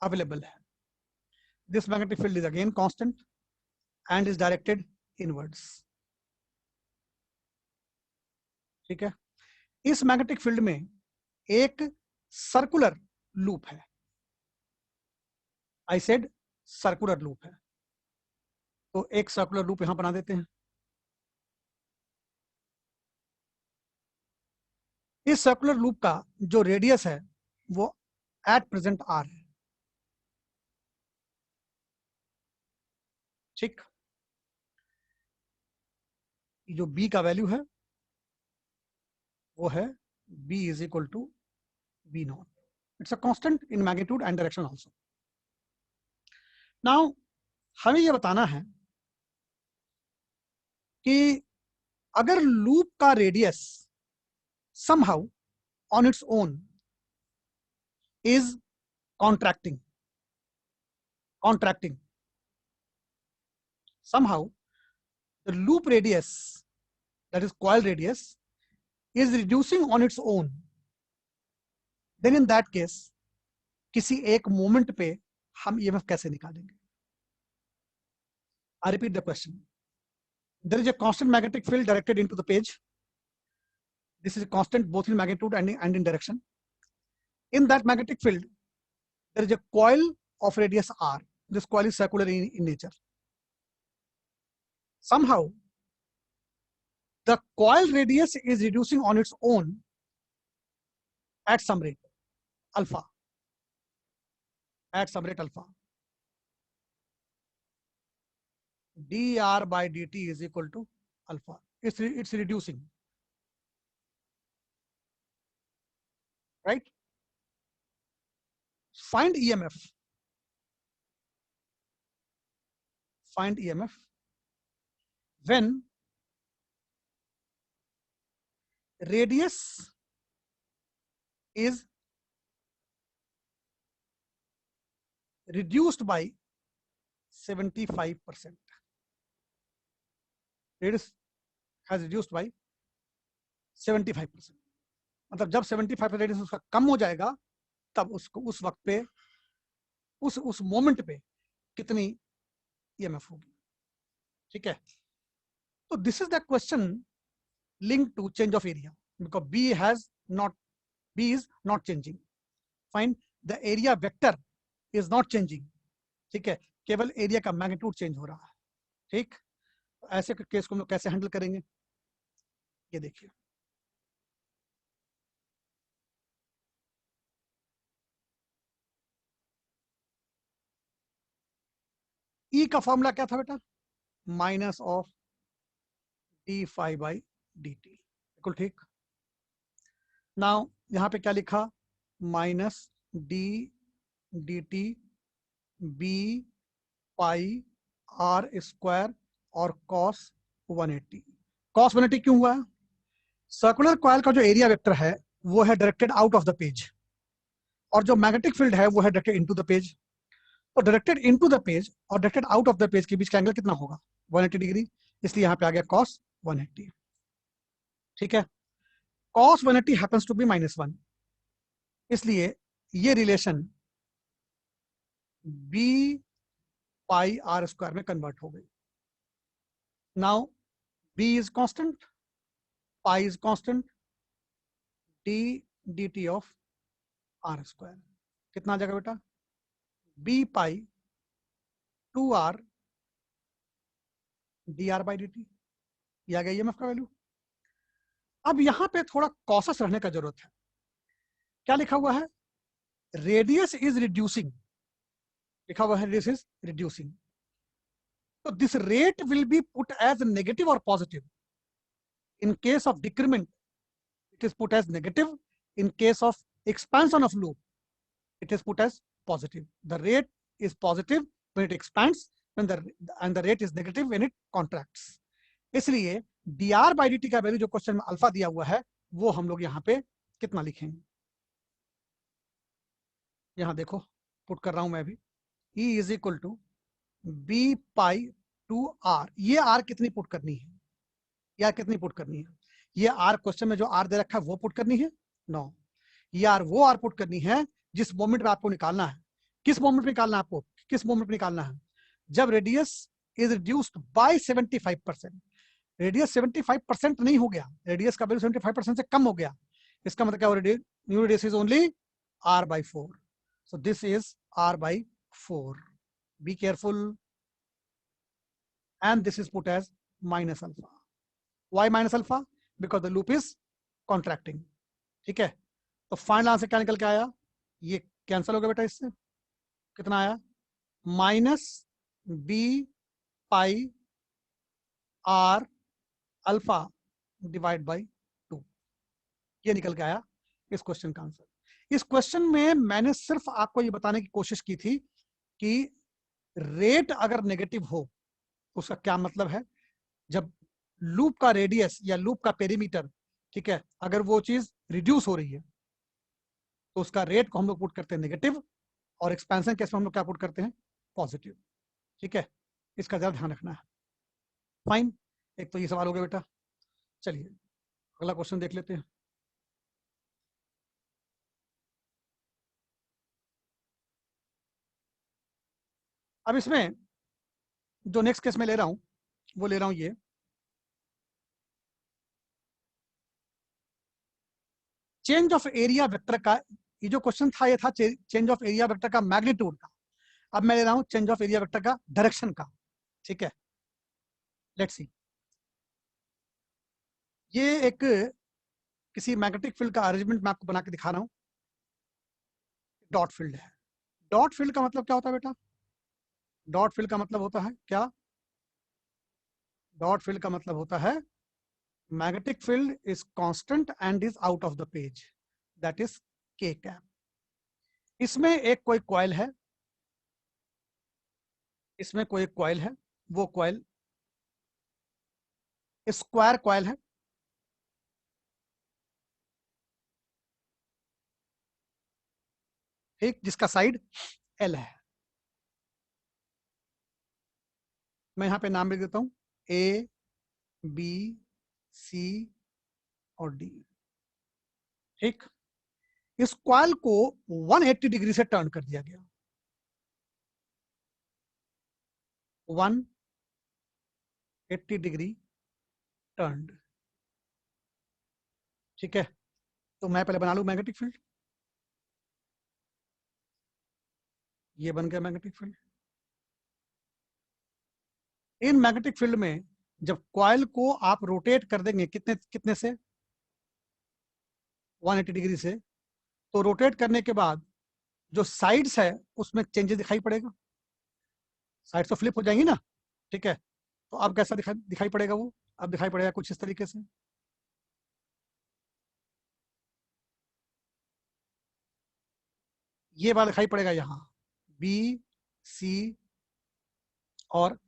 अवेलेबल है। This magnetic field is again constant and is directed inwards, ठीक है। इस मैग्नेटिक फील्ड में एक सर्कुलर लूप है, आई सेड सर्कुलर लूप है, तो एक सर्कुलर लूप यहां बना देते हैं। इस सर्कुलर लूप का जो रेडियस है वो एट प्रेजेंट आर है, ठीक। जो बी का वैल्यू है वो है B is equal to B naught, it's a constant in magnitude and direction also. Now हमें ये बताना है कि अगर लूप का radius somehow on its own is contracting somehow, the loop radius, that is coil radius, is reducing on its own, then in that case किसी एक moment पे हम ईएमएफ कैसे निकालेंगे। I repeat the question. There is a constant magnetic field directed into the page. This is a constant both in magnitude and in direction. In that magnetic field, there is a coil of radius r. This coil is circular in nature. Somehow, the coil radius is reducing on its own at some rate alpha. At some rate alpha. dr by dt is equal to alpha. It's reducing, right? Find EMF. Find EMF when radius is reduced by 75%. Radius has reduced by 75%. मतलब जब 75% radius उसका कम हो जाएगा तब उसको उस वक्त पे उस मोमेंट पे कितनी ईएमएफ होगी, ठीक है। तो this is the question linked to change of area because B is not changing. Find the area vector is not changing, ठीक है, केवल एरिया का मैग्नीट्यूड चेंज हो रहा है, ठीक। ऐसे केस को हम लोग कैसे हैंडल करेंगे, ये देखिए। ई का फॉर्मूला क्या था बेटा, minus of D phi by D T, बिल्कुल ठीक। नाउ यहां पे क्या लिखा, minus D D T B pi R square और कॉस 180। कॉस 180 क्यों हुआ, सर्कुलर कॉइल का जो एरिया वेक्टर है वो है directed out of the page और जो मैग्नेटिक फील्ड है वो है डायरेक्टेड इनटू द पेज। तो डायरेक्टेड इनटू द पेज और directed out of the page के बीच का एंगल कितना होगा, 180 डिग्री, इसलिए यहां पे आ गया कॉस 180, ठीक है। कॉस 180 हैपेंस टू बी -1, इसलिए ये रिलेशन बी पाई आर स्क्वायर में कन्वर्ट हो गई। Now B is constant, pi is constant, D D T of R square कितना आ जाएगा बेटा, B pi 2r D R by D T, ये आ गया ईएमएफ का वैल्यू। अब यहां पे थोड़ा कॉशस रहने का जरूरत है। क्या लिखा हुआ है, रेडियस इज रिड्यूसिंग, लिखा हुआ है रेडियस इज रिड्यूसिंग, तो this rate will be put as negative और positive. In case of decrement it is put as negative, in case of expansion of loop it is put as positive. The rate is positive when it expands, and the rate is negative when it contracts. इसलिए dr by dt का value जो question में alpha दिया हुआ है वो हम लोग यहाँ पे कितना लिखेंगे, यहाँ देखो पुट कर रहा हूं मैं भी, E is equal to b pi 2r। ये r कितनी पुट करनी है, या कितनी पुट करनी है, ये आर क्वेश्चन में जो आर दे रखा है वो पुट करनी है, नो, ये आर वो आर पुट करनी है जिस मोमेंट में आपको निकालना है। किस मोमेंट में निकालना है आपको, किस मोमेंट में निकालना है, जब radius is reduced by 75%। Radius 75% नहीं हो गया, रेडियस का वैल्यू 75% से कम हो गया, इसका मतलब क्या, new radius is only r by 4, so this is r by 4, be careful, and this is put as minus alpha। why minus alpha, because the loop is contracting। ठीक है, तो फाइनल आंसर क्या निकल के आया, ये कैंसिल हो गया बेटा, इससे कितना आया, minus B pi R alpha divide by 2, ये निकल के आया इस क्वेश्चन का आंसर। इस क्वेश्चन में मैंने सिर्फ आपको ये बताने की कोशिश की थी कि रेट अगर नेगेटिव हो उसका क्या मतलब है, जब लूप का रेडियस या लूप का पेरीमीटर, ठीक है, अगर वो चीज रिड्यूस हो रही है तो उसका रेट को हम लोग पुट करते हैं नेगेटिव, और एक्सपेंशन केस में हम लोग क्या पुट करते हैं, पॉजिटिव। ठीक है, इसका जरा ध्यान रखना है। फाइन, एक तो ये सवाल हो गया बेटा। चलिए अगला क्वेश्चन देख लेते हैं। अब इसमें जो नेक्स्ट केस में ले रहा हूं वो ले रहा हूं ये, चेंज ऑफ एरिया वेक्टर का, ये जो क्वेश्चन था ये था चेंज ऑफ एरिया वेक्टर का मैग्नीट्यूड का, अब मैं ले रहा हूं चेंज ऑफ एरिया वेक्टर का डायरेक्शन का। ठीक है, लेट्स सी, ये एक किसी मैग्नेटिक फील्ड का अरेंजमेंट मैं आपको बना के दिखा रहा हूं। डॉट फील्ड है, डॉट फील्ड का मतलब क्या होता है बेटा, डॉट फील्ड का मतलब होता है क्या, डॉट फील्ड का मतलब होता है magnetic field is constant and is out of the page, that is k cap। इसमें एक कोई कॉइल है, इसमें कोई कॉइल है, वो कॉइल स्क्वायर कॉइल है, ठीक, जिसका साइड L है। मैं यहां पे नाम लिख देता हूं A B C और D। ठीक, इस कॉइल को 180 डिग्री से टर्न कर दिया गया, 180 डिग्री टर्न्ड। ठीक है, तो मैं पहले बना लूं मैग्नेटिक फील्ड, ये बन गया magnetic field. In magnetic field में जब कॉइल को आप रोटेट कर देंगे कितने कितने से, 180 डिग्री से, तो रोटेट करने के बाद जो साइड्स है उसमें चेंजेस दिखाई पड़ेगा, साइड्स तो फ्लिप हो जाएंगी ना। ठीक है, तो अब कैसा दिखाई पड़ेगा वो, अब दिखाई पड़ेगा कुछ इस तरीके से, ये बात दिखाई पड़ेगा यहाँ B C और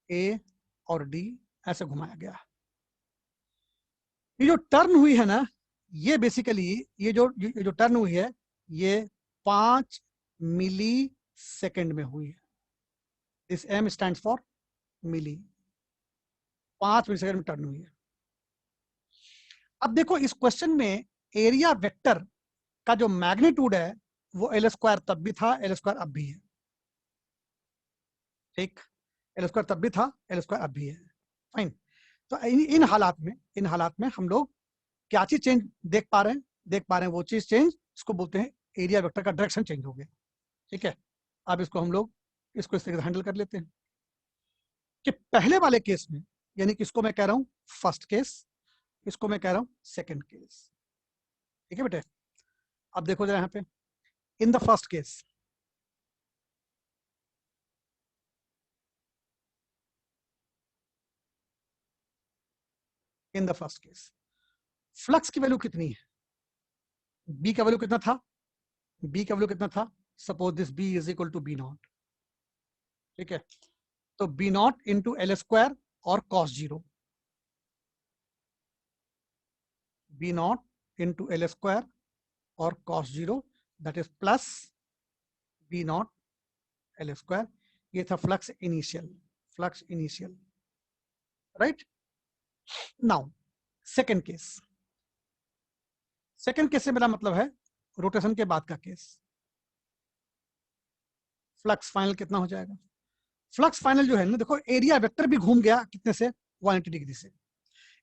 A और D ऐसे घुमाया गया। ये जो टर्न हुई है ना, ये बेसिकली ये जो टर्न हुई है ये 5 मिली सेकेंड में हुई है। This M stands for milli, 5 millisecond में टर्न हुई है। अब देखो इस क्वेश्चन में एरिया वेक्टर का जो मैग्नीट्यूड है वो एल स्क्वायर तब भी था, एल स्क्वायर अब भी है। ठीक, एल स्क्वायर तब भी था, एल स्क्वायर अब भी है। फाइन। तो इन हालात में हम लोग क्या चीज चेंज देख पा रहे हैं? देख पा रहे हैं वो चीज चेंज, इसको बोलते हैं एरिया वेक्टर का डायरेक्शन चेंज हो गया। ठीक है, अब इसको हम लोग इसको इस तरीके से हैंडल कर लेते हैं कि पहले वाले केस में, यानी कि इसको मैं कह रहा हूं फर्स्ट केस, इसको मैं कह रहा हूं सेकंड केस। ठीक है बेटे, अब देखो जरा यहाँ पे, in the first case, in the first case flux की वैल्यू कितनी है? बी का वैल्यू कितना था? बी का वैल्यू कितना था? Suppose this B is equal to B naught. ठीक है, तो B naught into L square और cos zero, B naught into L square और cos zero, that is plus B naught L square. ये था flux initial, flux initial. Right, now second case, second case से मेरा मतलब है rotation के बाद का केस। फ्लक्स फाइनल कितना हो जाएगा? फ्लक्स फाइनल जो है ना, देखो एरिया वेक्टर भी घूम गया कितने से? 180 डिग्री से।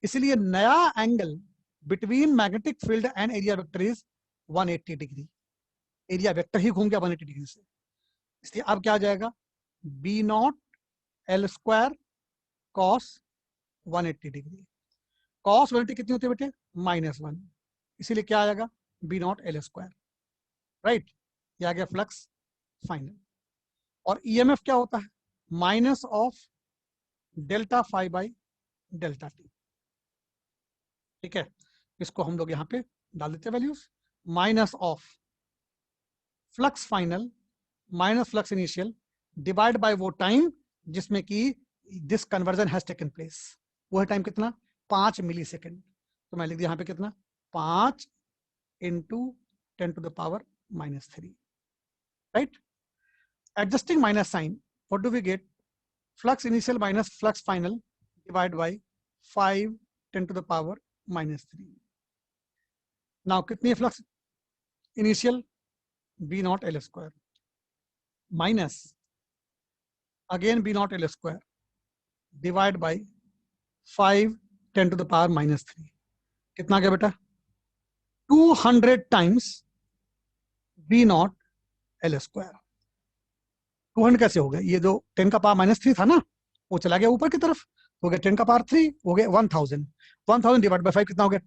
इसलिए नया angle between magnetic field and area vector is 180 degree. Area vector ही घूम गया 180 डिग्री से, इसलिए अब क्या आ जाएगा? B naught L square cos 180 degree. Cos 180 कितनी होती है बेटे? -1, इसीलिए क्या आएगा? B naught L square. Right, ये आ गया फ्लक्स फाइनल। और ईएमएफ क्या होता है? Minus of delta phi by delta T. ठीक है, इसको हम लोग यहाँ पे डाल देते हैं values. Minus of flux final minus flux initial divide by वो टाइम जिसमें कि this conversion has taken place. वो है टाइम कितना? 5 मिली सेकेंड। तो मैं लिख दिया यहाँ पे कितना? 5 into 10⁻³ right. Adjusting minus sign, what do we get? Flux initial minus flux final divide by 5 10⁻³ now कितनी है flux initial? B naught L square minus again B naught L square divide by 5 10⁻³ कितना गया बेटा? 200 times B naught L square. 200 कैसे हो गया? ये जो 10⁻³ था ना, वो चला गया ऊपर की तरफ, हो गया 10⁻³ हो गया 1000। 1000 डिवाइड बाय 5 कितना हो गया?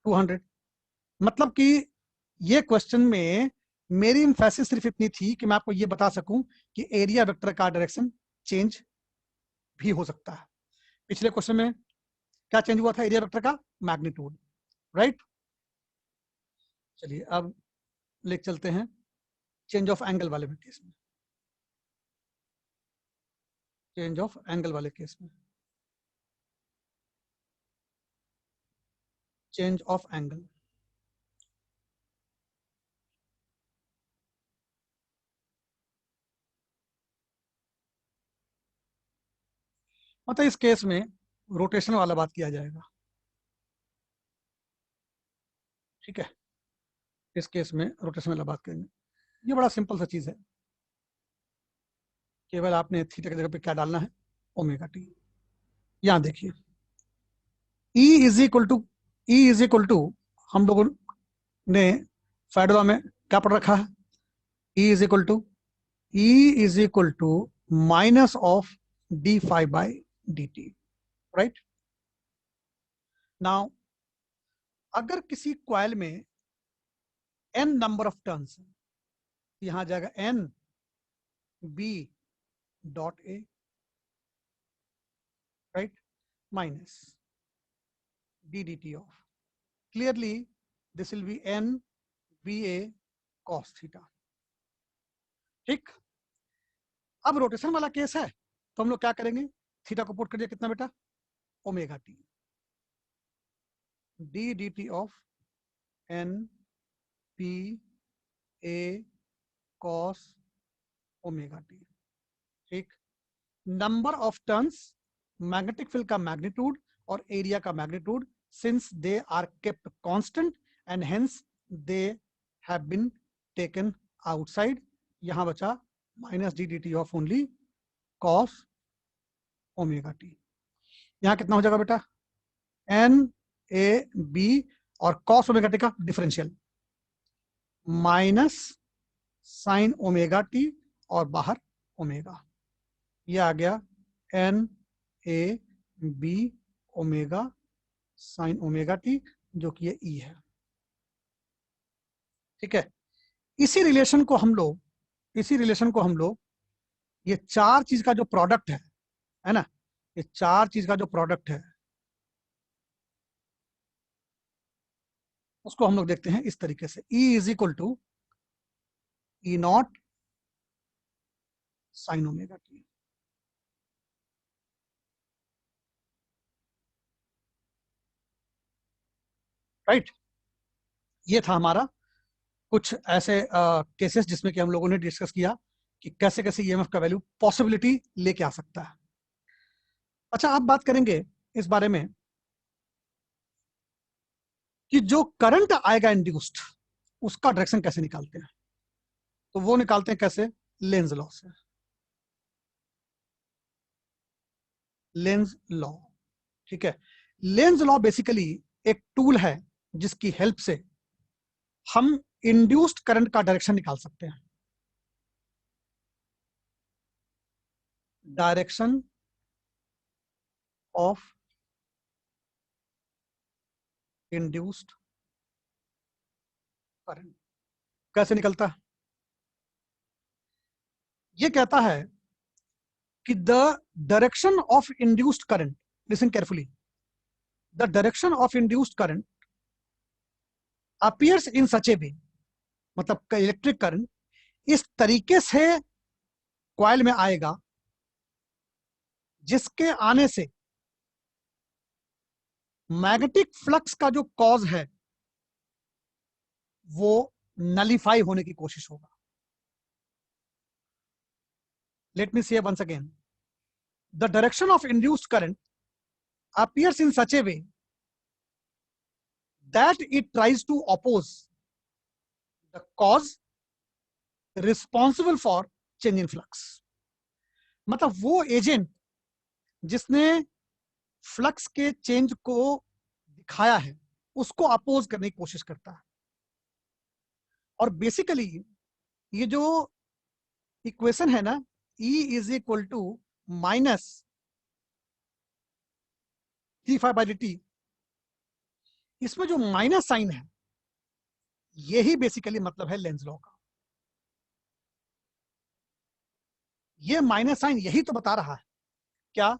200। मतलब कि ये क्वेश्चन में मेरी इंफेसिस सिर्फ इतनी थी कि मैं आपको ये बता सकूं कि एरिया वेक्टर का डायरेक्शन चेंज भी हो सकता है। पिछले क्वेश्चन में क्या चेंज हुआ था? एरिया वेक्टर का मैग्नीट्यूड। राइट, चलिए अब ले चलते हैं चेंज ऑफ एंगल वाले केस में। चेंज ऑफ एंगल वाले केस में, चेंज ऑफ एंगल। मतलब इस केस में रोटेशन वाला बात किया जाएगा। ठीक है, इस केस में रोटेशन वाला बात करेंगे। ये बड़ा सिंपल सा चीज है, केवल आपने थीटा की जगह पे क्या डालना है? Omega T. यहां देखिए, E is equal to, E is equal to, हम लोगों ने फाइडोला में क्या पढ़ रखा है? E is equal to, E is equal to minus of D phi by D T. Right, now अगर किसी कॉइल में n नंबर ऑफ टर्न्स, यहां जाएगा n b dot A, right, minus d dt of, clearly this will be n ba cos theta. ठीक, अब rotation वाला case है तो हम लोग क्या करेंगे? थीटा को पुट कर दिया कितना बेटा? Omega T, d dt of n p a cos omega T. ठीक, number of turns, magnetic field का मैग्नीट्यूड और एरिया का magnitude, since they are kept constant and hence they have been taken outside, यहां बचा minus D D T of only cos omega T. यहां कितना हो जाएगा बेटा, एन ए बी और कॉस ओमेगा टी का differential minus sine omega T और बाहर ओमेगा, ये आ गया N A B omega sine omega T, जो कि ये ई है। ठीक है, इसी रिलेशन को हम लोग ये चार चीज का जो प्रोडक्ट है ना, ये चार चीज का जो प्रोडक्ट है उसको हम लोग देखते हैं इस तरीके से, E is equal to E naught sine omega T. Right, ये था हमारा कुछ ऐसे केसेस जिसमें कि हम लोगों ने डिस्कस किया कि कैसे कैसे ईएमएफ का वैल्यू पॉसिबिलिटी लेके आ सकता है। अच्छा, अब बात करेंगे इस बारे में कि जो करंट आएगा इंड्यूस्ड, उसका डायरेक्शन कैसे निकालते हैं। तो वो निकालते हैं कैसे, लेंज लॉ से। लेंज लॉ, ठीक है, लेंज लॉ बेसिकली एक टूल है जिसकी हेल्प से हम इंड्यूस्ड करंट का डायरेक्शन निकाल सकते हैं। डायरेक्शन ऑफ इंड्यूस्ड करंट कैसे निकलता है, ये कहता है कि the direction of induced current, listen carefully, the direction of induced current appears in such a way, मतलब इलेक्ट्रिक करंट इस तरीके से कॉइल में आएगा जिसके आने से मैग्नेटिक फ्लक्स का जो कॉज है वो नलीफाई होने की कोशिश होगा। Let me say once again, the direction of induced current appears in such a way that it tries to oppose the cause responsible for change in flux। मतलब वो एजेंट जिसने फ्लक्स के चेंज को दिखाया है उसको अपोज करने की कोशिश करता है। और बेसिकली ये जो इक्वेशन है ना, E is equal to minus d∅dt, इसमें जो माइनस साइन है यही बेसिकली मतलब है लेंज लॉ का। ये माइनस साइन यही तो बता रहा है क्या,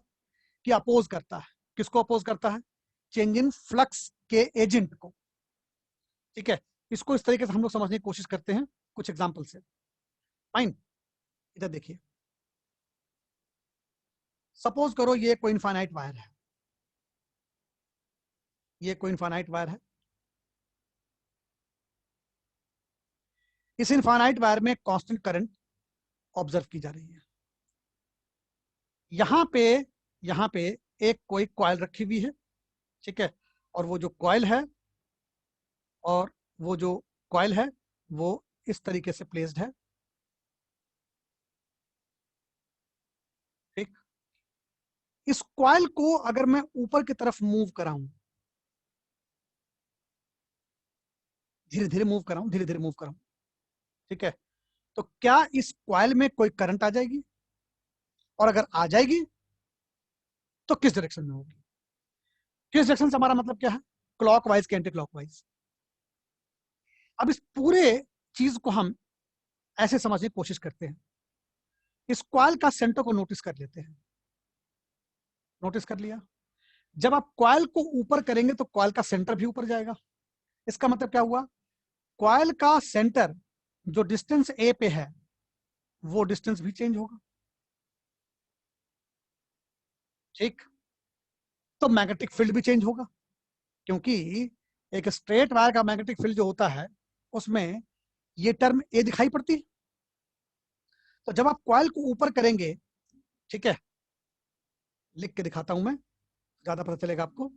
कि अपोज करता है, किसको अपोज करता है, चेंज इन फ्लक्स के एजेंट को। ठीक है, इसको इस तरीके से हम लोग समझने की कोशिश करते हैं कुछ एग्जांपल से। फाइन, इधर देखिए, सपोज करो ये कोई इनफाइनाइट वायर है, ये कोई इनफाइनाइट वायर है, इस इनफाइनाइट वायर में कांस्टेंट करंट ऑब्जर्व की जा रही है। यहां पे एक कोई कॉइल रखी हुई है, ठीक है, और वो जो कॉइल है वो इस तरीके से प्लेस्ड है। ठीक, इस कॉइल को अगर मैं ऊपर की तरफ मूव कराऊं, धीरे धीरे मूव कराऊं, ठीक है, तो क्या इस कॉइल में कोई करंट आ जाएगी, और अगर आ जाएगी तो किस डायरेक्शन में होगी। किस डायरेक्शन से हमारा मतलब क्या है, क्लॉकवाइज के एंटी क्लॉकवाइज। अब इस पूरे चीज को हम ऐसे समझने की कोशिश करते हैं, इस कॉइल का सेंटर को नोटिस कर लेते हैं। नोटिस कर लिया, जब आप कॉइल को ऊपर करेंगे तो कॉइल का सेंटर भी ऊपर जाएगा। इसका मतलब क्या हुआ, कॉइल का सेंटर जो डिस्टेंस ए पे है वो डिस्टेंस भी चेंज होगा। ठीक, तो मैग्नेटिक फील्ड भी चेंज होगा, क्योंकि एक स्ट्रेट वायर का मैग्नेटिक फील्ड जो होता है उसमें ये टर्म ए दिखाई पड़ती है। तो जब आप कॉइल को ऊपर करेंगे, ठीक है, लिख के दिखाता हूं मैं, ज्यादा पता चलेगा आपको,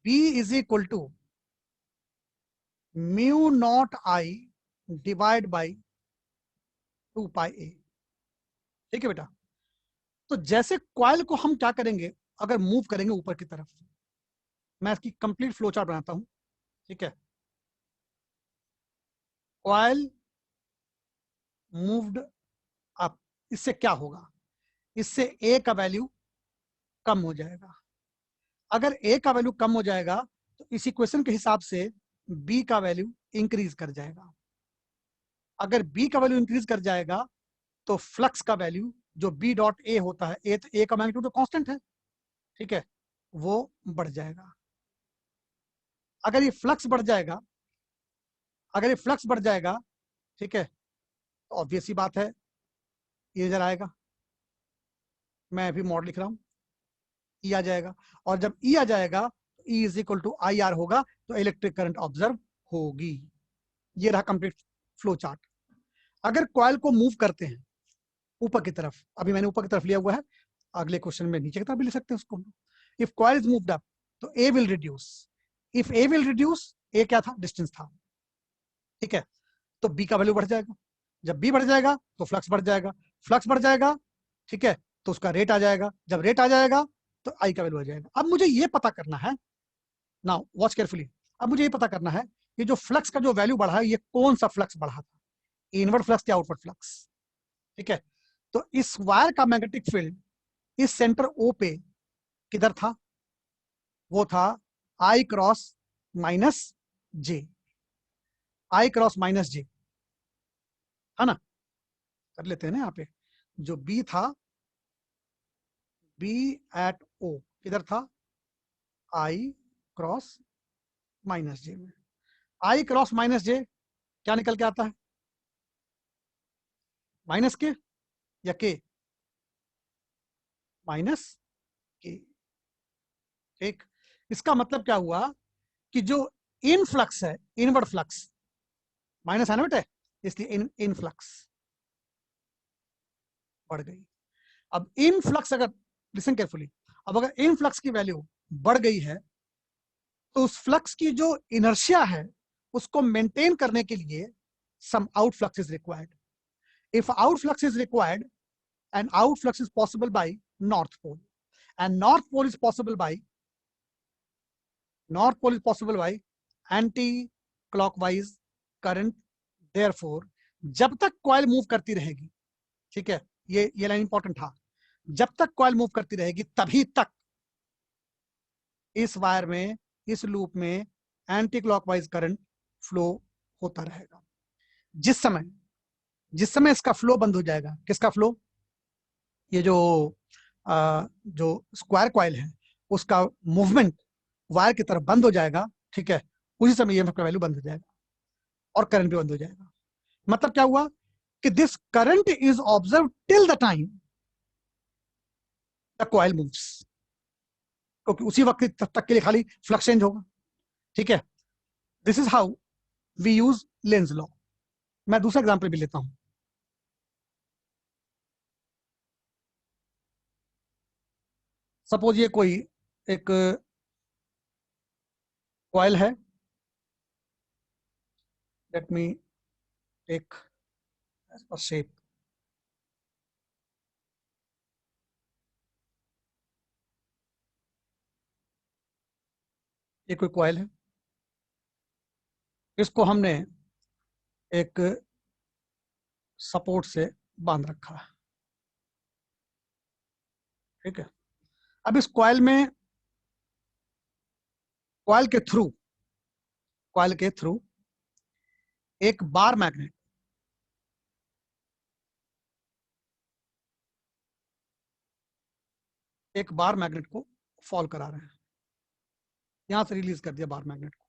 B is equal to mu naught I divide by 2πa। ठीक है बेटा। तो जैसे कॉइल को हम क्या करेंगे, अगर मूव करेंगे ऊपर की तरफ, मैं इसकी कंप्लीट फ्लो चार्ट बनाता हूं। ठीक है, कॉइल मूव्ड अप, इससे क्या होगा, इससे ए का वैल्यू कम हो जाएगा। अगर ए का वैल्यू कम हो जाएगा तो इस इक्वेशन के हिसाब से बी का वैल्यू इंक्रीज कर जाएगा। अगर बी का वैल्यू इंक्रीज कर जाएगा तो फ्लक्स का वैल्यू जो बी डॉट ए होता है, ए का मैग्नीट्यूड तो कांस्टेंट है, ठीक है, वो बढ़ जाएगा। अगर ये फ्लक्स बढ़ जाएगा, अगर ये फ्लक्स बढ़ जाएगा, ठीक है, तो ऑब्वियस सी बात है ये इधर आएगा। मैं अभी मॉड लिख रहा हूं, ई आ जाएगा, और जब ई आ जाएगा तो E is equal to I R होगा, तो इलेक्ट्रिक करंट ऑब्जर्व होगी। ये रहा कंप्लीट फ्लो चार्ट। अगर कॉइल को मूव करते हैं ऊपर की तरफ, अभी मैंने ऊपर की तरफ लिया हुआ है, अगले क्वेश्चन में नीचे की तरफ भी ले सकते हैं उसको। If coil is moved up तो A will reduce, if A will reduce, A क्या था, डिस्टेंस था, ठीक है, तो बी का वैल्यू बढ़ जाएगा। जब बी बढ़ जाएगा तो फ्लक्स बढ़ जाएगा, फ्लक्स बढ़ जाएगा, ठीक है, तो उसका रेट आ जाएगा, जब रेट आ जाएगा तो आई का वैल्यू आ जाएगा। अब मुझे ये पता करना है, नाउ वॉच केयरफुली, अब मुझे ये पता करना है कि जो फ्लक्स का जो वैल्यू बढ़ा है ये कौन सा फ्लक्स बढ़ा था, इनवर्ड फ्लक्स या आउटवर्ड फ्लक्स। ठीक है, तो इस वायर का मैग्नेटिक फील्ड इस सेंटर ओ पे किधर था, वो था आई क्रॉस माइनस जे, आई क्रॉस माइनस जे, है ना, कर लेते हैं ना यहाँ पे। जो बी था, बी एट ओ किधर था, आई क्रॉस माइनस जे में। आई क्रॉस माइनस जे क्या निकल के आता है, माइनस के या के, माइनस के। ठीक, इसका मतलब क्या हुआ कि जो इन फ्लक्स है, इनवर्ड फ्लक्स, माइनस है ना बेटे, इसलिए इन फ्लक्स बढ़ गई। अब इन फ्लक्स अगर, लिसन केयरफुली, अब अगर इन फ्लक्स की वैल्यू बढ़ गई है तो उस फ्लक्स की जो इनर्शिया है उसको मेंटेन करने के लिए some outflux is required. If outflux is required, and outflux is possible by north pole, and north pole is possible by, north pole is possible by anti clockwise current। therefore जब तक coil move करती रहेगी, ठीक है, ये line important था, जब तक कॉइल मूव करती रहेगी तभी तक इस वायर में, इस लूप में एंटी क्लॉकवाइज करंट फ्लो होता रहेगा। जिस समय इसका फ्लो बंद हो जाएगा, किसका फ्लो, ये जो स्क्वायर कॉइल है उसका मूवमेंट वायर की तरफ बंद हो जाएगा, ठीक है, उसी समय ईएमएफ का वैल्यू बंद हो जाएगा और करंट भी बंद हो जाएगा। मतलब क्या हुआ कि this current is observe till the time the coil moves, क्योंकि उसी वक्त तक के लिए खाली फ्लक्स चेंज होगा। ठीक है, this is how we use Lenz law. मैं दूसरा एग्जांपल भी लेता हूं। सपोज ये कोई एक कॉइल है, लेट मी टेक शेप, ये कोई कॉइल है, इसको हमने एक सपोर्ट से बांध रखा है। ठीक है, अब इस कॉइल में, कॉइल के थ्रू, कॉइल के थ्रू एक बार मैग्नेट, एक बार मैग्नेट को फॉल करा रहे हैं, यहां से रिलीज कर दिया बार मैग्नेट को।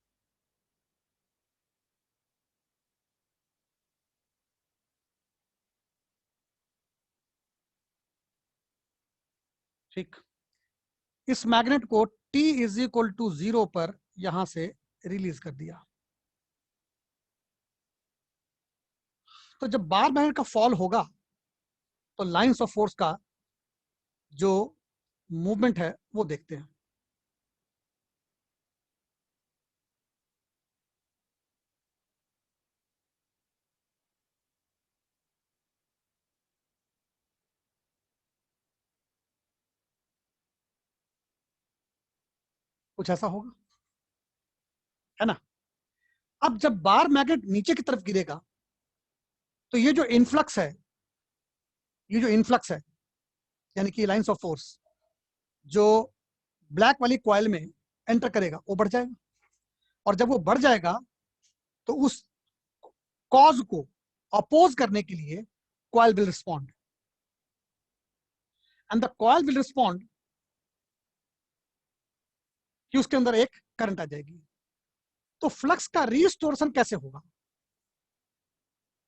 ठीक, इस मैग्नेट को T इज इक्वल टू 0 पर यहां से रिलीज कर दिया। तो जब बार मैग्नेट का फॉल होगा तो लाइंस ऑफ फोर्स का जो मूवमेंट है वो देखते हैं। कुछ ऐसा होगा, है ना। अब जब बार मैग्नेट नीचे की तरफ गिरेगा तो ये जो इनफ्लक्स है, ये जो इनफ्लक्स है यानी कि लाइंस ऑफ फोर्स जो ब्लैक वाली कॉइल में एंटर करेगा वो बढ़ जाएगा, और जब वो बढ़ जाएगा तो उस कॉज को अपोज करने के लिए coil will respond, and the coil will respond कि उसके अंदर एक करंट आ जाएगी। तो फ्लक्स का रीस्टोरेशन कैसे होगा?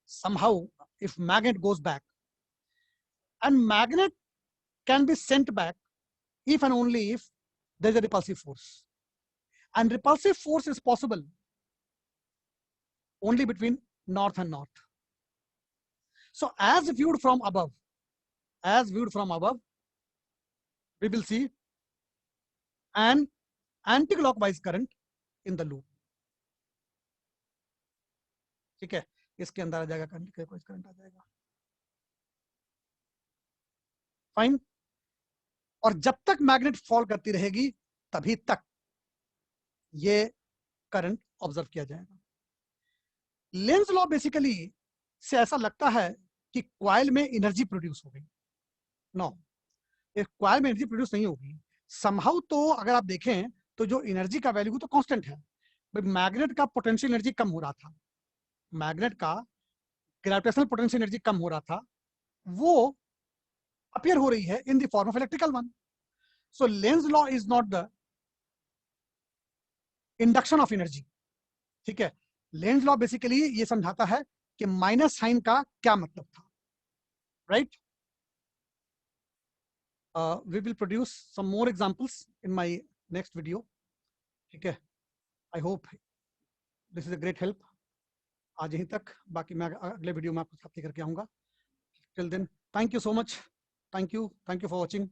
somehow if magnet goes back, and magnet can be sent back if and only if there is a repulsive force, and repulsive force is possible only between north and north. So as viewed from above, we will see an anti-clockwise current in the loop. ठीक है, इसके अंदर आ जाएगा clockwise current आ जाएगा, fine. और जब तक magnet fall करती रहेगी तभी तक ये करंट ऑब्जर्व किया जाएगा। लेंज लॉ बेसिकली से ऐसा लगता है कि कॉइल में एनर्जी प्रोड्यूस हो गई। नो, कॉइल में एनर्जी प्रोड्यूस नहीं होगी। समहाउ तो अगर आप देखें तो जो एनर्जी का वैल्यू तो कांस्टेंट है, बट मैग्नेट का पोटेंशियल एनर्जी कम हो रहा था, मैग्नेट का ग्रेविटेशनल पोटेंशियल एनर्जी कम हो रहा था, वो अपीयर हो रही है in the form of electrical one. So Lenz law is not the induction of energy, ठीक है। लेंज लॉ बेसिकली ये समझाता है कि माइनस साइन का क्या मतलब था, right. We will produce some more examples in my next video, ठीक है। I hope this is a great help। आज यहीं तक, बाकी मैं अगले वीडियो में आपको साथ लेकर के आऊंगा। Till then, thank you so much, thank you for watching।